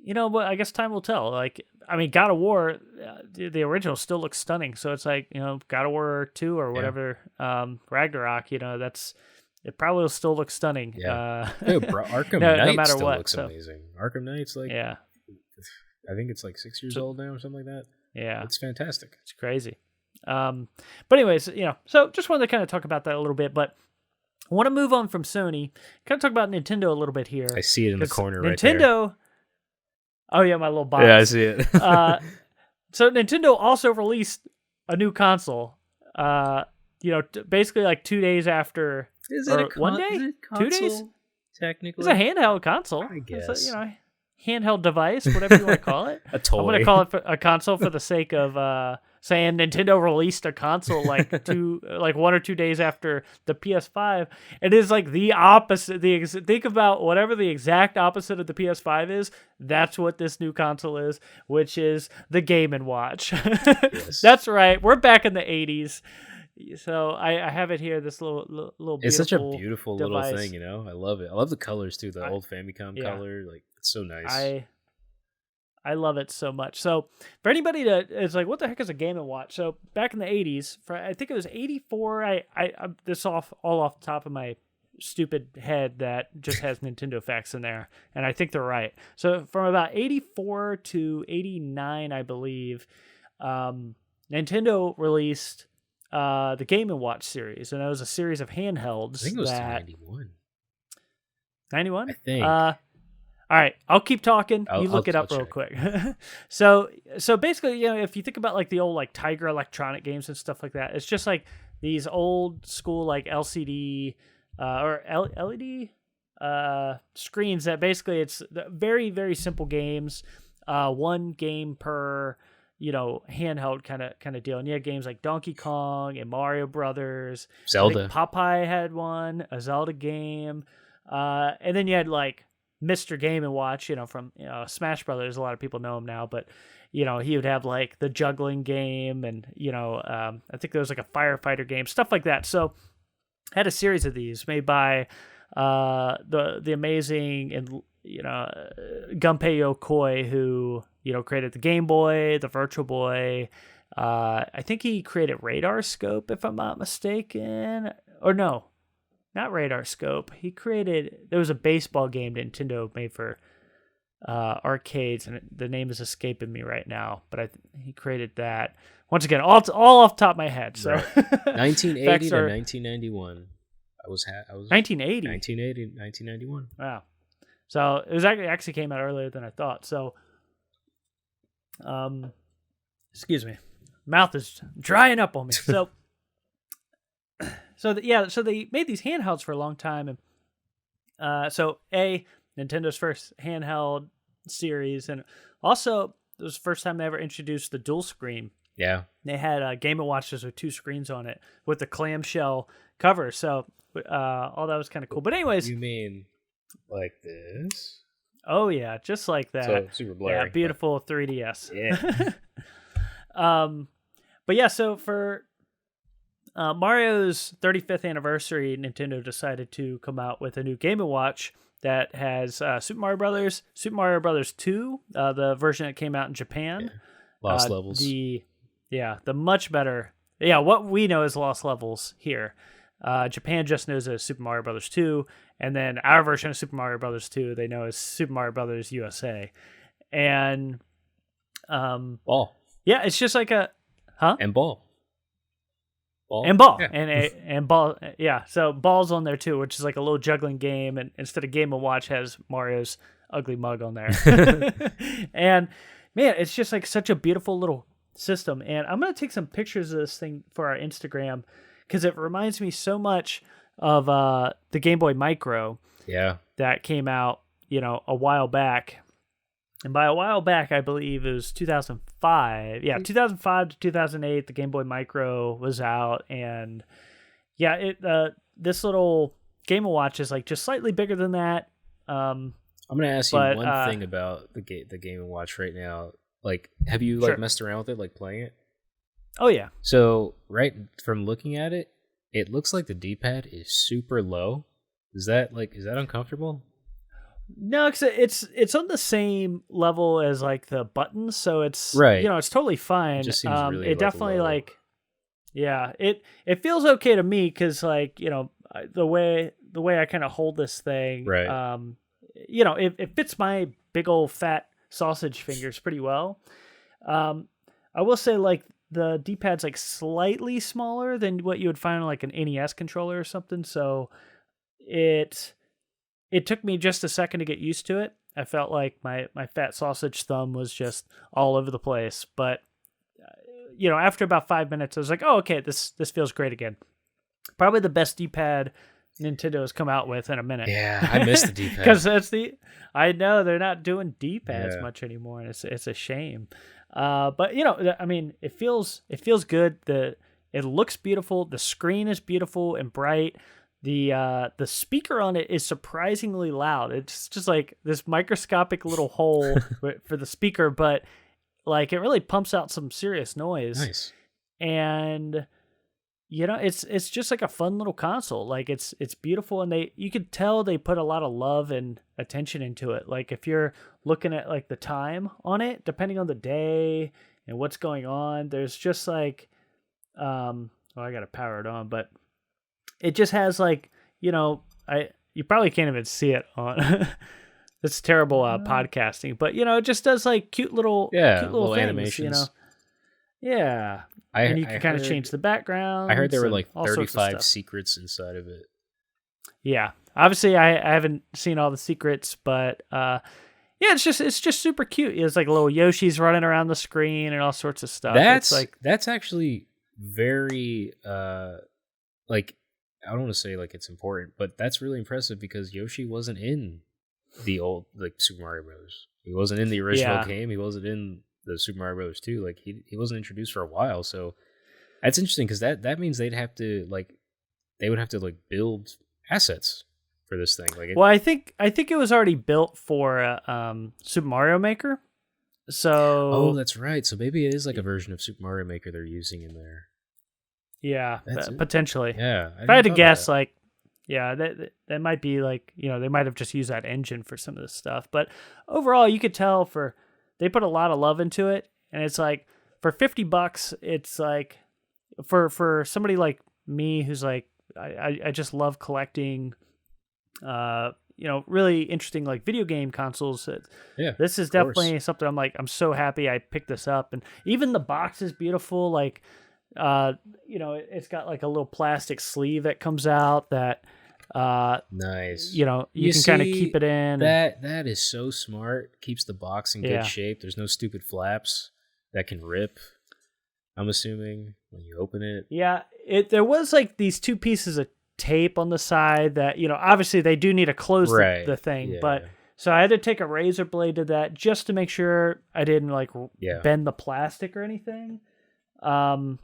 but I guess time will tell. Like, God of War, the original still looks stunning. So it's like, God of War 2 or whatever, Ragnarok, it probably will still look stunning. Yeah. Arkham Knight no matter still what, looks amazing. Arkham Knight's like, I think it's like 6 years old now or something like that. Yeah. It's fantastic. It's crazy. But anyways, so just wanted to kind of talk about that a little bit, but I want to move on from Sony, kind of talk about Nintendo a little bit here. I see it in the corner right there. Nintendo. Oh yeah, my little box. Yeah, I see it. So Nintendo also released a new console. Basically like 2 days after. Is it one day? Is it 2 days? Technically, it's a handheld console. I guess. It's a, handheld device, whatever you want to call it. A toy. I'm going to call it a console for the sake of saying Nintendo released a console like 1 or 2 days after the PS5. It is like the opposite. Think about whatever the exact opposite of the PS5 is. That's what this new console is, which is the Game & Watch. Yes. That's right. We're back in the 80s. So I have it here. This little beautiful. It's such a beautiful device. little thing, I love it. I love the colors too. The old Famicom color, like it's so nice. I love it so much. So for anybody that is like, what the heck is a Game & Watch? So back in the 80s, I think it was 84. I'm this all off the top of my stupid head that just has Nintendo facts in there, and I think they're right. So from about 84 to 89, I believe, Nintendo released the Game & Watch series, and it was a series of handhelds. I think it was 91. 91? I think. All right, I'll keep talking. You look it up real quick. So basically, if you think about like the old like Tiger Electronic games and stuff like that, it's just like these old school like LCD or LED screens that basically it's very, very simple games. One game per handheld kind of deal. And you had games like Donkey Kong and Mario Brothers. Zelda. Popeye had one, a Zelda game. And then you had like Mr. Game & Watch, from Smash Brothers. A lot of people know him now, but he would have like the juggling game, and I think there was like a firefighter game, stuff like that. So I had a series of these made by the amazing and Gunpei Yokoi, who created the Game Boy, the Virtual Boy. I think he created Radar Scope, if I'm not mistaken, or no. Not Radar Scope. There was a baseball game Nintendo made for arcades, and the name is escaping me right now, but he created that. Once again, all off the top of my head. So right. 1980 facts to are 1991. I was 1980. 1980 1991. Wow. So it was actually came out earlier than I thought. So, excuse me, mouth is drying up on me. So, so they made these handhelds for a long time, and so Nintendo's first handheld series, and also it was the first time they ever introduced the dual screen. Yeah, they had Game & Watches with 2 screens on it with the clamshell cover. So, all that was kind of cool. But anyways, you mean like this? Oh yeah, just like that. So super blurry. Yeah, beautiful 3DS. Yeah. But yeah, so for Mario's 35th anniversary, Nintendo decided to come out with a new Game & Watch that has Super Mario Brothers, Super Mario Brothers 2, the version that came out in Japan. Yeah. Lost Levels. The much better. Yeah, what we know as Lost Levels here. Japan just knows as Super Mario Brothers 2, and then our version of Super Mario Brothers 2 they know as Super Mario Brothers USA. And Ball. Yeah, it's just like and ball. And ball. Yeah. And ball. Yeah, so ball's on there too, which is like a little juggling game, and instead of Game & Watch has Mario's ugly mug on there. And man, it's just like such a beautiful little system. And I'm going to take some pictures of this thing for our Instagram because it reminds me so much of the Game Boy Micro. Yeah. That came out, a while back. And by a while back, I believe it was 2005. Yeah, 2005 to 2008, the Game Boy Micro was out. And yeah, this little Game & Watch is like just slightly bigger than that. I'm going to ask you one thing about the Game & Watch right now. Like, have you messed around with it, like playing it? Oh yeah. So right from looking at it, it looks like the D-pad is super low. Is that uncomfortable? No, it's on the same level as like the buttons, so it's right. It's totally fine. It just seems really it definitely low. it feels okay to me because the way I kind of hold this thing, right? It fits my big old fat sausage fingers pretty well. I will say like the D-pad's like slightly smaller than what you would find on like an NES controller or something, so it took me just a second to get used to it. I felt like my fat sausage thumb was just all over the place. But, after about 5 minutes, I was like, oh, okay, this feels great again. Probably the best D-pad Nintendo has come out with in a minute. Yeah, I miss the D-pad. Because I know they're not doing D-pads much anymore, and it's a shame. But, it feels good. It looks beautiful. The screen is beautiful and bright. The speaker on it is surprisingly loud. It's just like this microscopic little hole for the speaker, but like it really pumps out some serious noise. Nice. And it's just like a fun little console. Like it's beautiful, and you could tell they put a lot of love and attention into it. Like if you're looking at like the time on it, depending on the day and what's going on, there's just like I gotta power it on, but it just has like, you probably can't even see it on. It's terrible podcasting, but it just does like cute little things, animations. Yeah, and you can kind of change the background. I heard there were like 35 secrets inside of it. Yeah, obviously I haven't seen all the secrets, but it's just super cute. It's like little Yoshis running around the screen and all sorts of stuff. That's actually very like. I don't want to say like it's important, but that's really impressive because Yoshi wasn't in the old like Super Mario Brothers. He wasn't in the original game. He wasn't in the Super Mario Brothers 2. Like he wasn't introduced for a while. So that's interesting because that means they would have to build assets for this thing. Well, I think it was already built for Super Mario Maker. So that's right. So maybe it is like a version of Super Mario Maker they're using in there. Yeah, potentially. Yeah. If I had to guess, like, yeah, that might be like, they might have just used that engine for some of this stuff. But overall, you could tell they put a lot of love into it. And it's like, for $50, it's like, for somebody like me who's like, I just love collecting, really interesting like video game consoles. Yeah, This is of course. definitely something I'm like, I'm so happy I picked this up. And even the box is beautiful. Like, it's got like a little plastic sleeve that comes out that, Nice. you can kind of keep it in. That is so smart. Keeps the box in Yeah. good shape. There's no stupid flaps that can rip, I'm assuming, when you open it. Yeah, there was like these two pieces of tape on the side that, obviously they do need to close the thing, Yeah. but so I had to take a razor blade to that just to make sure I didn't like bend the plastic or anything. And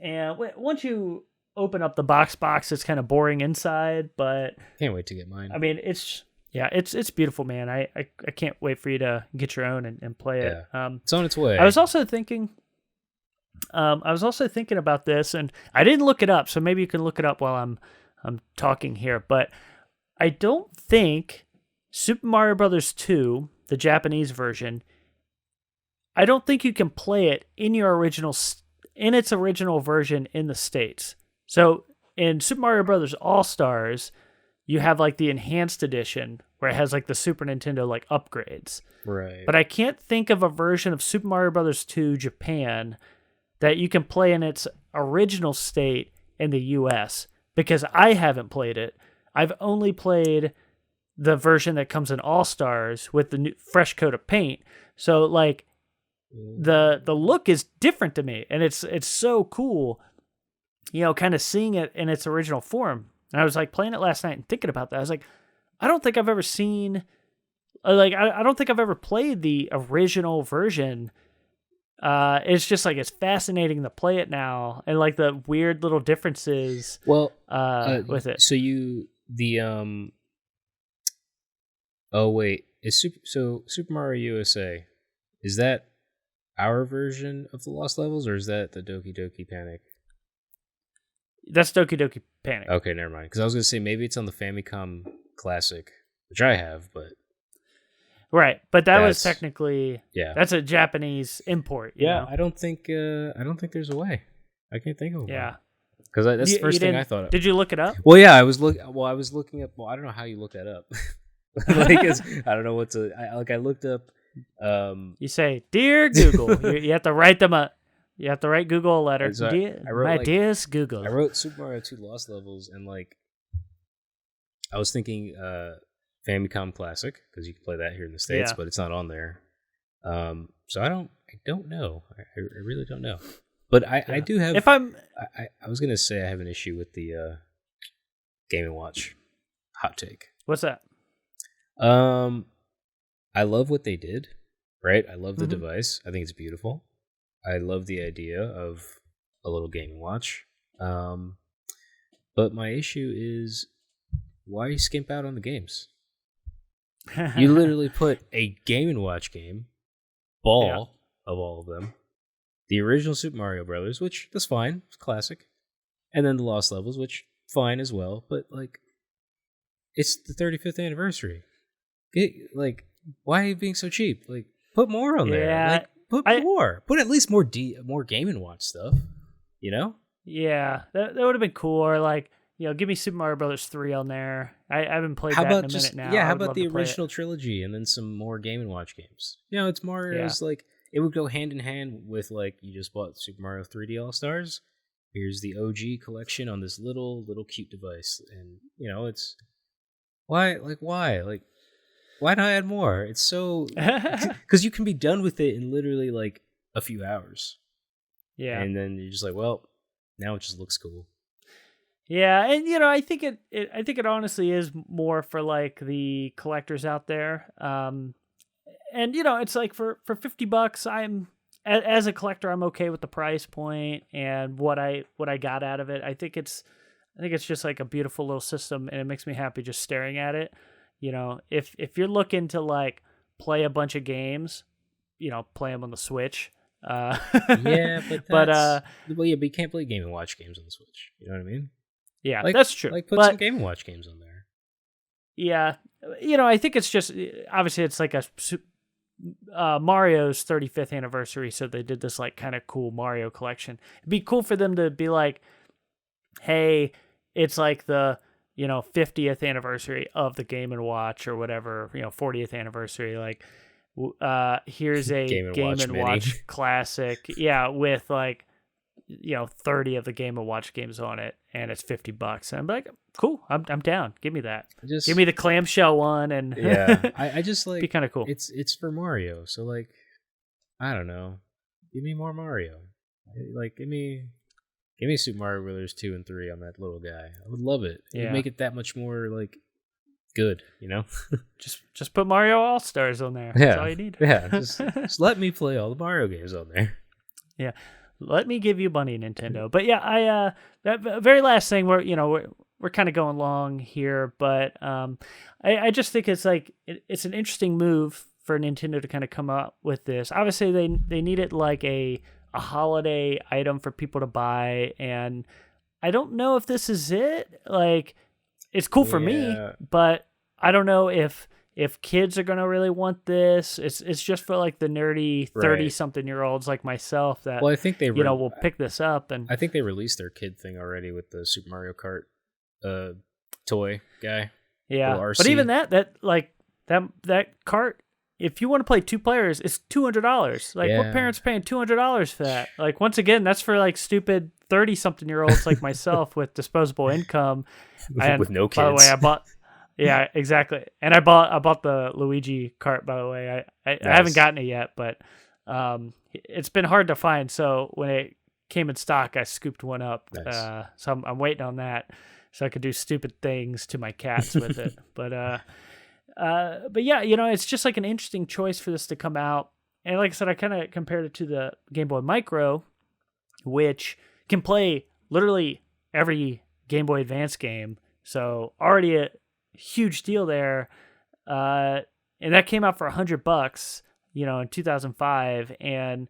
once you open up the box, it's kind of boring inside, but Can't wait to get mine. I mean, it's beautiful, man. I can't wait for you to get your own and play it. It's on its way. I was also thinking about this, and I didn't look it up, so maybe you can look it up while I'm talking here. But I don't think Super Mario Brothers 2, the Japanese version, I don't think you can play it in its original version in the States. So in Super Mario Brothers All Stars, you have like the enhanced edition where it has like the Super Nintendo like upgrades. Right. But I can't think of a version of Super Mario Brothers 2 Japan that you can play in its original state in the US, because I haven't played it. I've only played the version that comes in All Stars with the new fresh coat of paint. So like the look is different to me, and it's so cool, kind of seeing it in its original form. And I was like playing it last night and thinking about that. I was like, I don't think I've ever seen, like, I don't think I've ever played the original version. It's just like, it's fascinating to play it now, and like the weird little differences with it. So oh wait, Super Mario USA, is that our version of the Lost Levels, or is that the Doki Doki Panic? That's Doki Doki Panic. Okay, never mind. Because I was going to say maybe it's on the Famicom Classic, which I have, but right. But that was technically that's a Japanese import. You know? I don't think there's a way. I can't think of one. Yeah, because that's the first thing I thought of. Did you look it up? Well, yeah, I was looking up. Well, I don't know how you look that up. I don't know what to. I looked up. You say, "Dear Google," you have to write them up. You have to write Google a letter. So dearest Google. I wrote Super Mario 2 Lost Levels, and like, I was thinking Famicom Classic, because you can play that here in the States, but it's not on there. So I don't know. I really don't know. But I do have. If I'm, I was gonna say I have an issue with the Game & Watch hot take. What's that? I love what they did. Right, I love the device. I think it's beautiful. I love the idea of a little Game & Watch. But my issue is, why skimp out on the games? You literally put a Game & Watch game, of all of them, the original Super Mario Brothers, which that's fine, it's classic, and then the Lost Levels, which fine as well. But like, it's the 35th anniversary. Why are you being so cheap? Like, put more on there. Like, put more. Put at least more Game & Watch stuff. You know? Yeah, that would have been cool. Or like, give me Super Mario Brothers 3 on there. I haven't played that in a minute now. Yeah, how about the original trilogy and then some more Game & Watch games? It's Mario's like, it would go hand in hand with like, you just bought Super Mario 3D All Stars. Here's the OG collection on this little cute device, and it's why. Why not add more? It's so because you can be done with it in literally like a few hours. Yeah, and then you're just like, well, now it just looks cool. Yeah, and I think it honestly is more for like the collectors out there. And it's like for $50, I'm as a collector, I'm okay with the price point and what I got out of it. I think it's just like a beautiful little system, and it makes me happy just staring at it. If you're looking to like play a bunch of games, play them on the Switch. But you can't play Game & Watch games on the Switch. You know what I mean? Yeah, that's true. Like, put some Game & Watch games on there. Yeah, I think it's just obviously it's like Mario's 35th anniversary, so they did this like kind of cool Mario collection. It'd be cool for them to be like, hey, it's like the 50th anniversary of the Game and Watch or whatever, 40th anniversary, like here's a Game and Watch classic, with like 30 of the Game and Watch games on it, and it's $50, and I'm like, cool, I'm down, give me that. Give me the clamshell one, and I just like, be kind of cool. It's for Mario, so like, I don't know, give me more Mario, like give me Super Mario Brothers 2 and 3 on that little guy. I would love it. It would make it that much more like good, just put Mario All-Stars on there. Yeah, that's all you need. Just let me play all the Mario games on there. Yeah, let me give you money, Nintendo. But yeah, that very last thing, we're kind of going long here, but I just think it's like it's an interesting move for Nintendo to kind of come up with this. Obviously, they need it like a holiday item for people to buy, and I don't know if this is it. Like, it's cool for me, but I don't know if kids are gonna really want this. It's just for like the nerdy 30-something-year-olds like myself that I think they will pick this up. And I think they released their kid thing already with the Super Mario Kart toy guy. Yeah, but even that cart, if you want to play 2 players, it's $200. Like, what parents paying $200 for that? Like, once again, that's for like stupid 30-something-year-olds like myself with disposable income with no kids. By the way, I bought. Yeah, exactly. And I bought the Luigi cart, by the way. I haven't gotten it yet, but it's been hard to find. So when it came in stock, I scooped one up. Nice. So I'm waiting on that, so I could do stupid things to my cats with it. But yeah, it's just like an interesting choice for this to come out. And like I said, I kind of compared it to the Game Boy Micro, which can play literally every Game Boy Advance game. So already a huge deal there. And that came out for $100, in 2005. And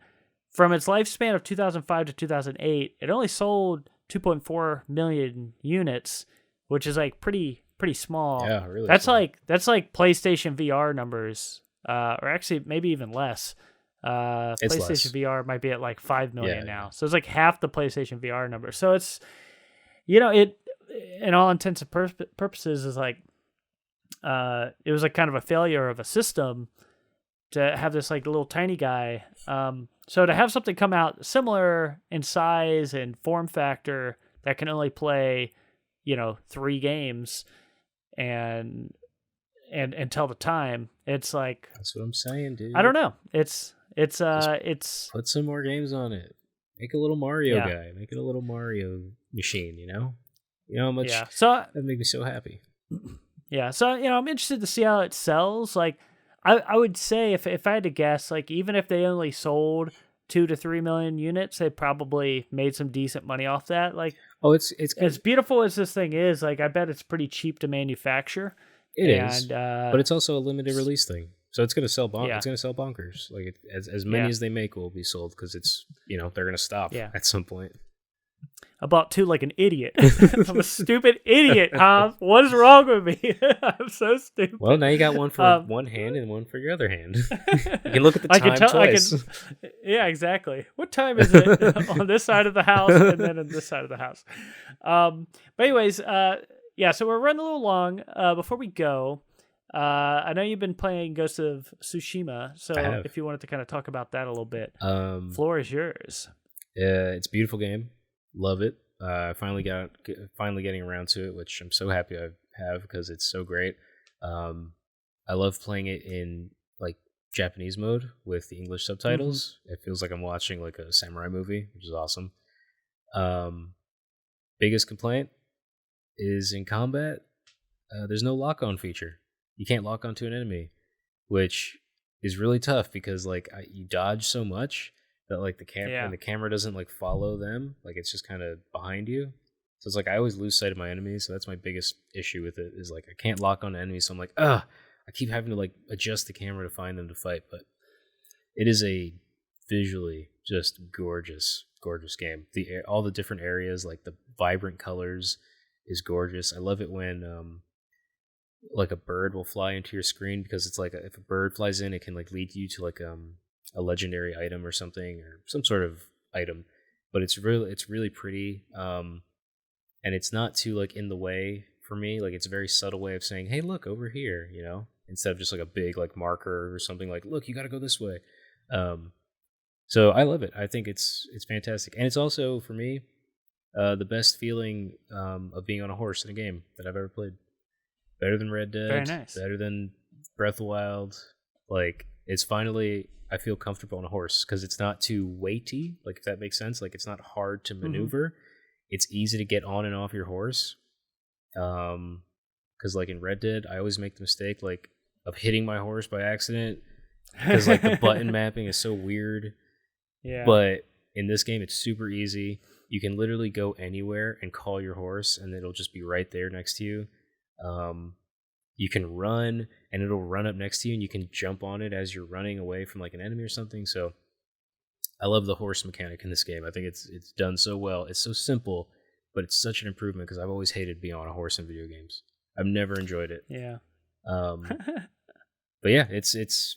from its lifespan of 2005 to 2008, it only sold 2.4 million units, which is like pretty small. Yeah, really. That's like PlayStation VR numbers, or actually maybe even less. PlayStation less. VR might be at like 5 million now. So it's like half the PlayStation VR number. So it's, it, in all intents and purposes, is like, it was like kind of a failure of a system to have this like little tiny guy. So to have something come out similar in size and form factor that can only play, 3 games and tell the time, it's like, that's what I'm saying, dude. I don't know. It's put some more games on it. Make a little Mario guy. Make it a little Mario machine. You know how much that made me so happy. Yeah, so I'm interested to see how it sells. Like, I would say if I had to guess, like even if they only sold 2 to 3 million units, they probably made some decent money off that. Like, it's as beautiful as this thing is, like I bet it's pretty cheap to manufacture. It is, but it's also a limited release thing, so it's gonna sell. It's gonna sell bonkers. Like as many as they make will be sold because it's they're gonna stop at some point. I bought 2 like an idiot. I'm a stupid idiot, Tom. What is wrong with me? I'm so stupid. Well, now you got one for one hand and one for your other hand. You can look at the time twice. Yeah, exactly. What time is it on this side of the house and then on this side of the house? But anyways, so we're running a little long. Before we go, I know you've been playing Ghost of Tsushima, so if you wanted to kind of talk about that a little bit, floor is yours. It's a beautiful game. Love it. Finally getting around to it, which I'm so happy I have because it's so great. I love playing it in like Japanese mode with the English subtitles. Mm-hmm. It feels like I'm watching like a samurai movie, which is awesome. Biggest complaint is in combat. There's no lock-on feature. You can't lock onto an enemy, which is really tough because like you dodge so much that like the camera doesn't like follow them, like it's just kind of behind you. So it's like I always lose sight of my enemies. So that's my biggest issue with it is like I can't lock on enemies. So I'm like, I keep having to like adjust the camera to find them to fight. But it is a visually just gorgeous game. All the different areas, like the vibrant colors, is gorgeous. I love it when like a bird will fly into your screen because it's like if a bird flies in, it can like lead you to like a legendary item or something or some sort of item, but it's really pretty, and it's not too like in the way for me. Like it's a very subtle way of saying, hey, look over here, you know, instead of just like a big like marker or something like, look, you got to go this way. So I love it. I think it's fantastic. And it's also, for me, the best feeling of being on a horse in a game that I've ever played. Better than Red Dead. Very nice. Better than Breath of the Wild. Like, it's finally, I feel comfortable on a horse because it's not too weighty, like, if that makes sense. Like, it's not hard to maneuver. Mm-hmm. It's easy to get on and off your horse. Because, like, in Red Dead, I always make the mistake, like, of hitting my horse by accident because, like, the button mapping is so weird. Yeah. But in this game, it's super easy. You can literally go anywhere and call your horse, and it'll just be right there next to you. You can run, and it'll run up next to you, and you can jump on it as you're running away from like an enemy or something. So I love the horse mechanic in this game. I think it's done so well. It's so simple, but it's such an improvement because I've always hated being on a horse in video games. I've never enjoyed it. Yeah. But yeah, it's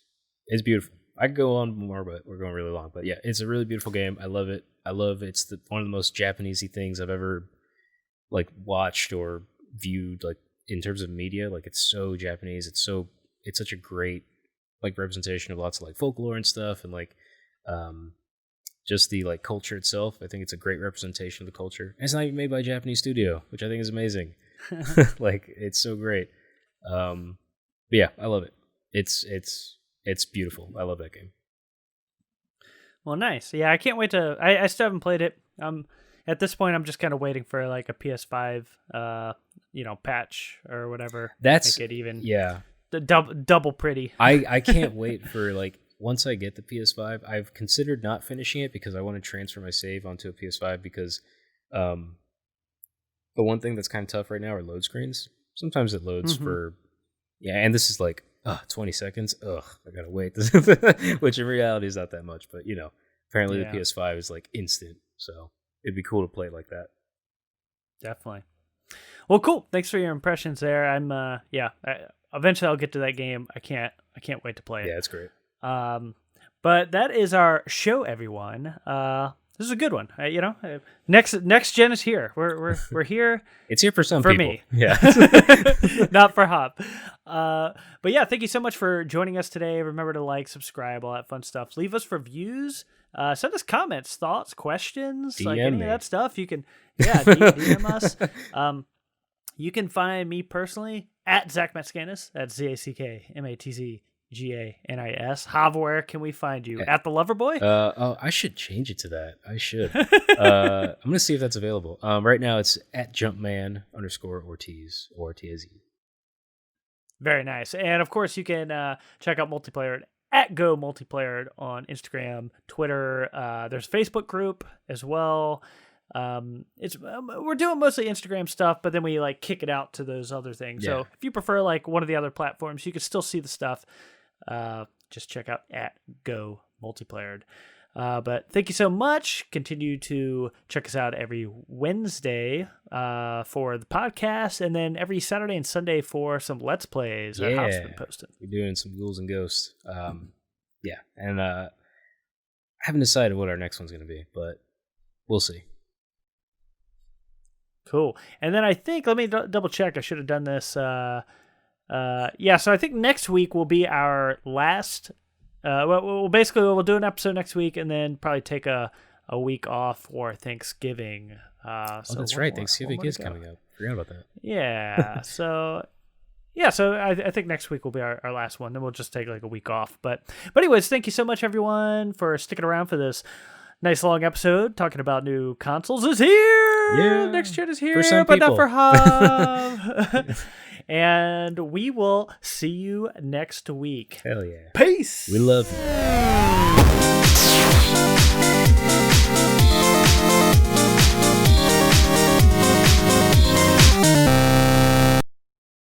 beautiful. I could go on more, but we're going really long. But yeah, it's a really beautiful game. I love it. It's one of the most Japanesey things I've ever like watched or viewed, like in terms of media. Like it's so Japanese. It's such a great like representation of lots of like folklore and stuff, and like just the like culture itself. I think it's a great representation of the culture. And it's not even made by a Japanese studio, which I think is amazing. Like it's so great. But yeah, I love it. It's beautiful. I love that game. Well, nice. Yeah, I can't wait to. I still haven't played it. At this point, I'm just kind of waiting for like a PS5, patch or whatever. That's make it even. Yeah. The double pretty. I can't wait for like once I get the PS5. I've considered not finishing it because I want to transfer my save onto a PS5 because the one thing that's kind of tough right now are load screens. Sometimes it loads for and this is like 20 seconds. Ugh, I gotta wait. Which in reality is not that much, but apparently the PS5 is like instant, so it'd be cool to play it like that. Definitely. Well, cool. Thanks for your impressions there. I'm eventually I'll get to that game. I can't wait to play it. Yeah, it's great. But that is our show, everyone. This is a good one. Next gen is here. We're here. It's here for some for people. Me. Yeah. Not for Hop. But yeah, thank you so much for joining us today. Remember to like, subscribe, all that fun stuff. Leave us reviews. Send us comments, thoughts, questions, DM like any me. of that stuff. You can DM us. You can find me personally at Zach Matzganis. That's ZACKMATZGANIS. Hav, where can we find you? At the Loverboy? I should change it to that. I should. I'm gonna see if that's available. Right now it's at Jumpman_Ortiz or TZ. Very nice. And of course you can check out Multiplayer at Go Multiplayer on Instagram, Twitter. There's a Facebook group as well. We're doing mostly Instagram stuff, but then we like kick it out to those other things. Yeah. So if you prefer like one of the other platforms, you can still see the stuff. Just check out at Go Multiplayer. But thank you so much. Continue to check us out every Wednesday for the podcast, and then every Saturday and Sunday for some Let's Plays that Hop's been posting. We're doing some Ghouls and Ghosts. And I haven't decided what our next one's going to be, but we'll see. Cool. And then I think, let me double check. I should have done this. So I think next week will be our last. We'll do an episode next week, and then probably take a week off for Thanksgiving. That's right. Thanksgiving is coming up. Forgot about that. Yeah. So I think next week will be our last one. Then we'll just take like a week off. But anyways, thank you so much, everyone, for sticking around for this nice long episode talking about new consoles. Is here. Yeah. Next gen is here, for some but people. not for Hub. And we will see you next week. Hell yeah. Peace. We love you.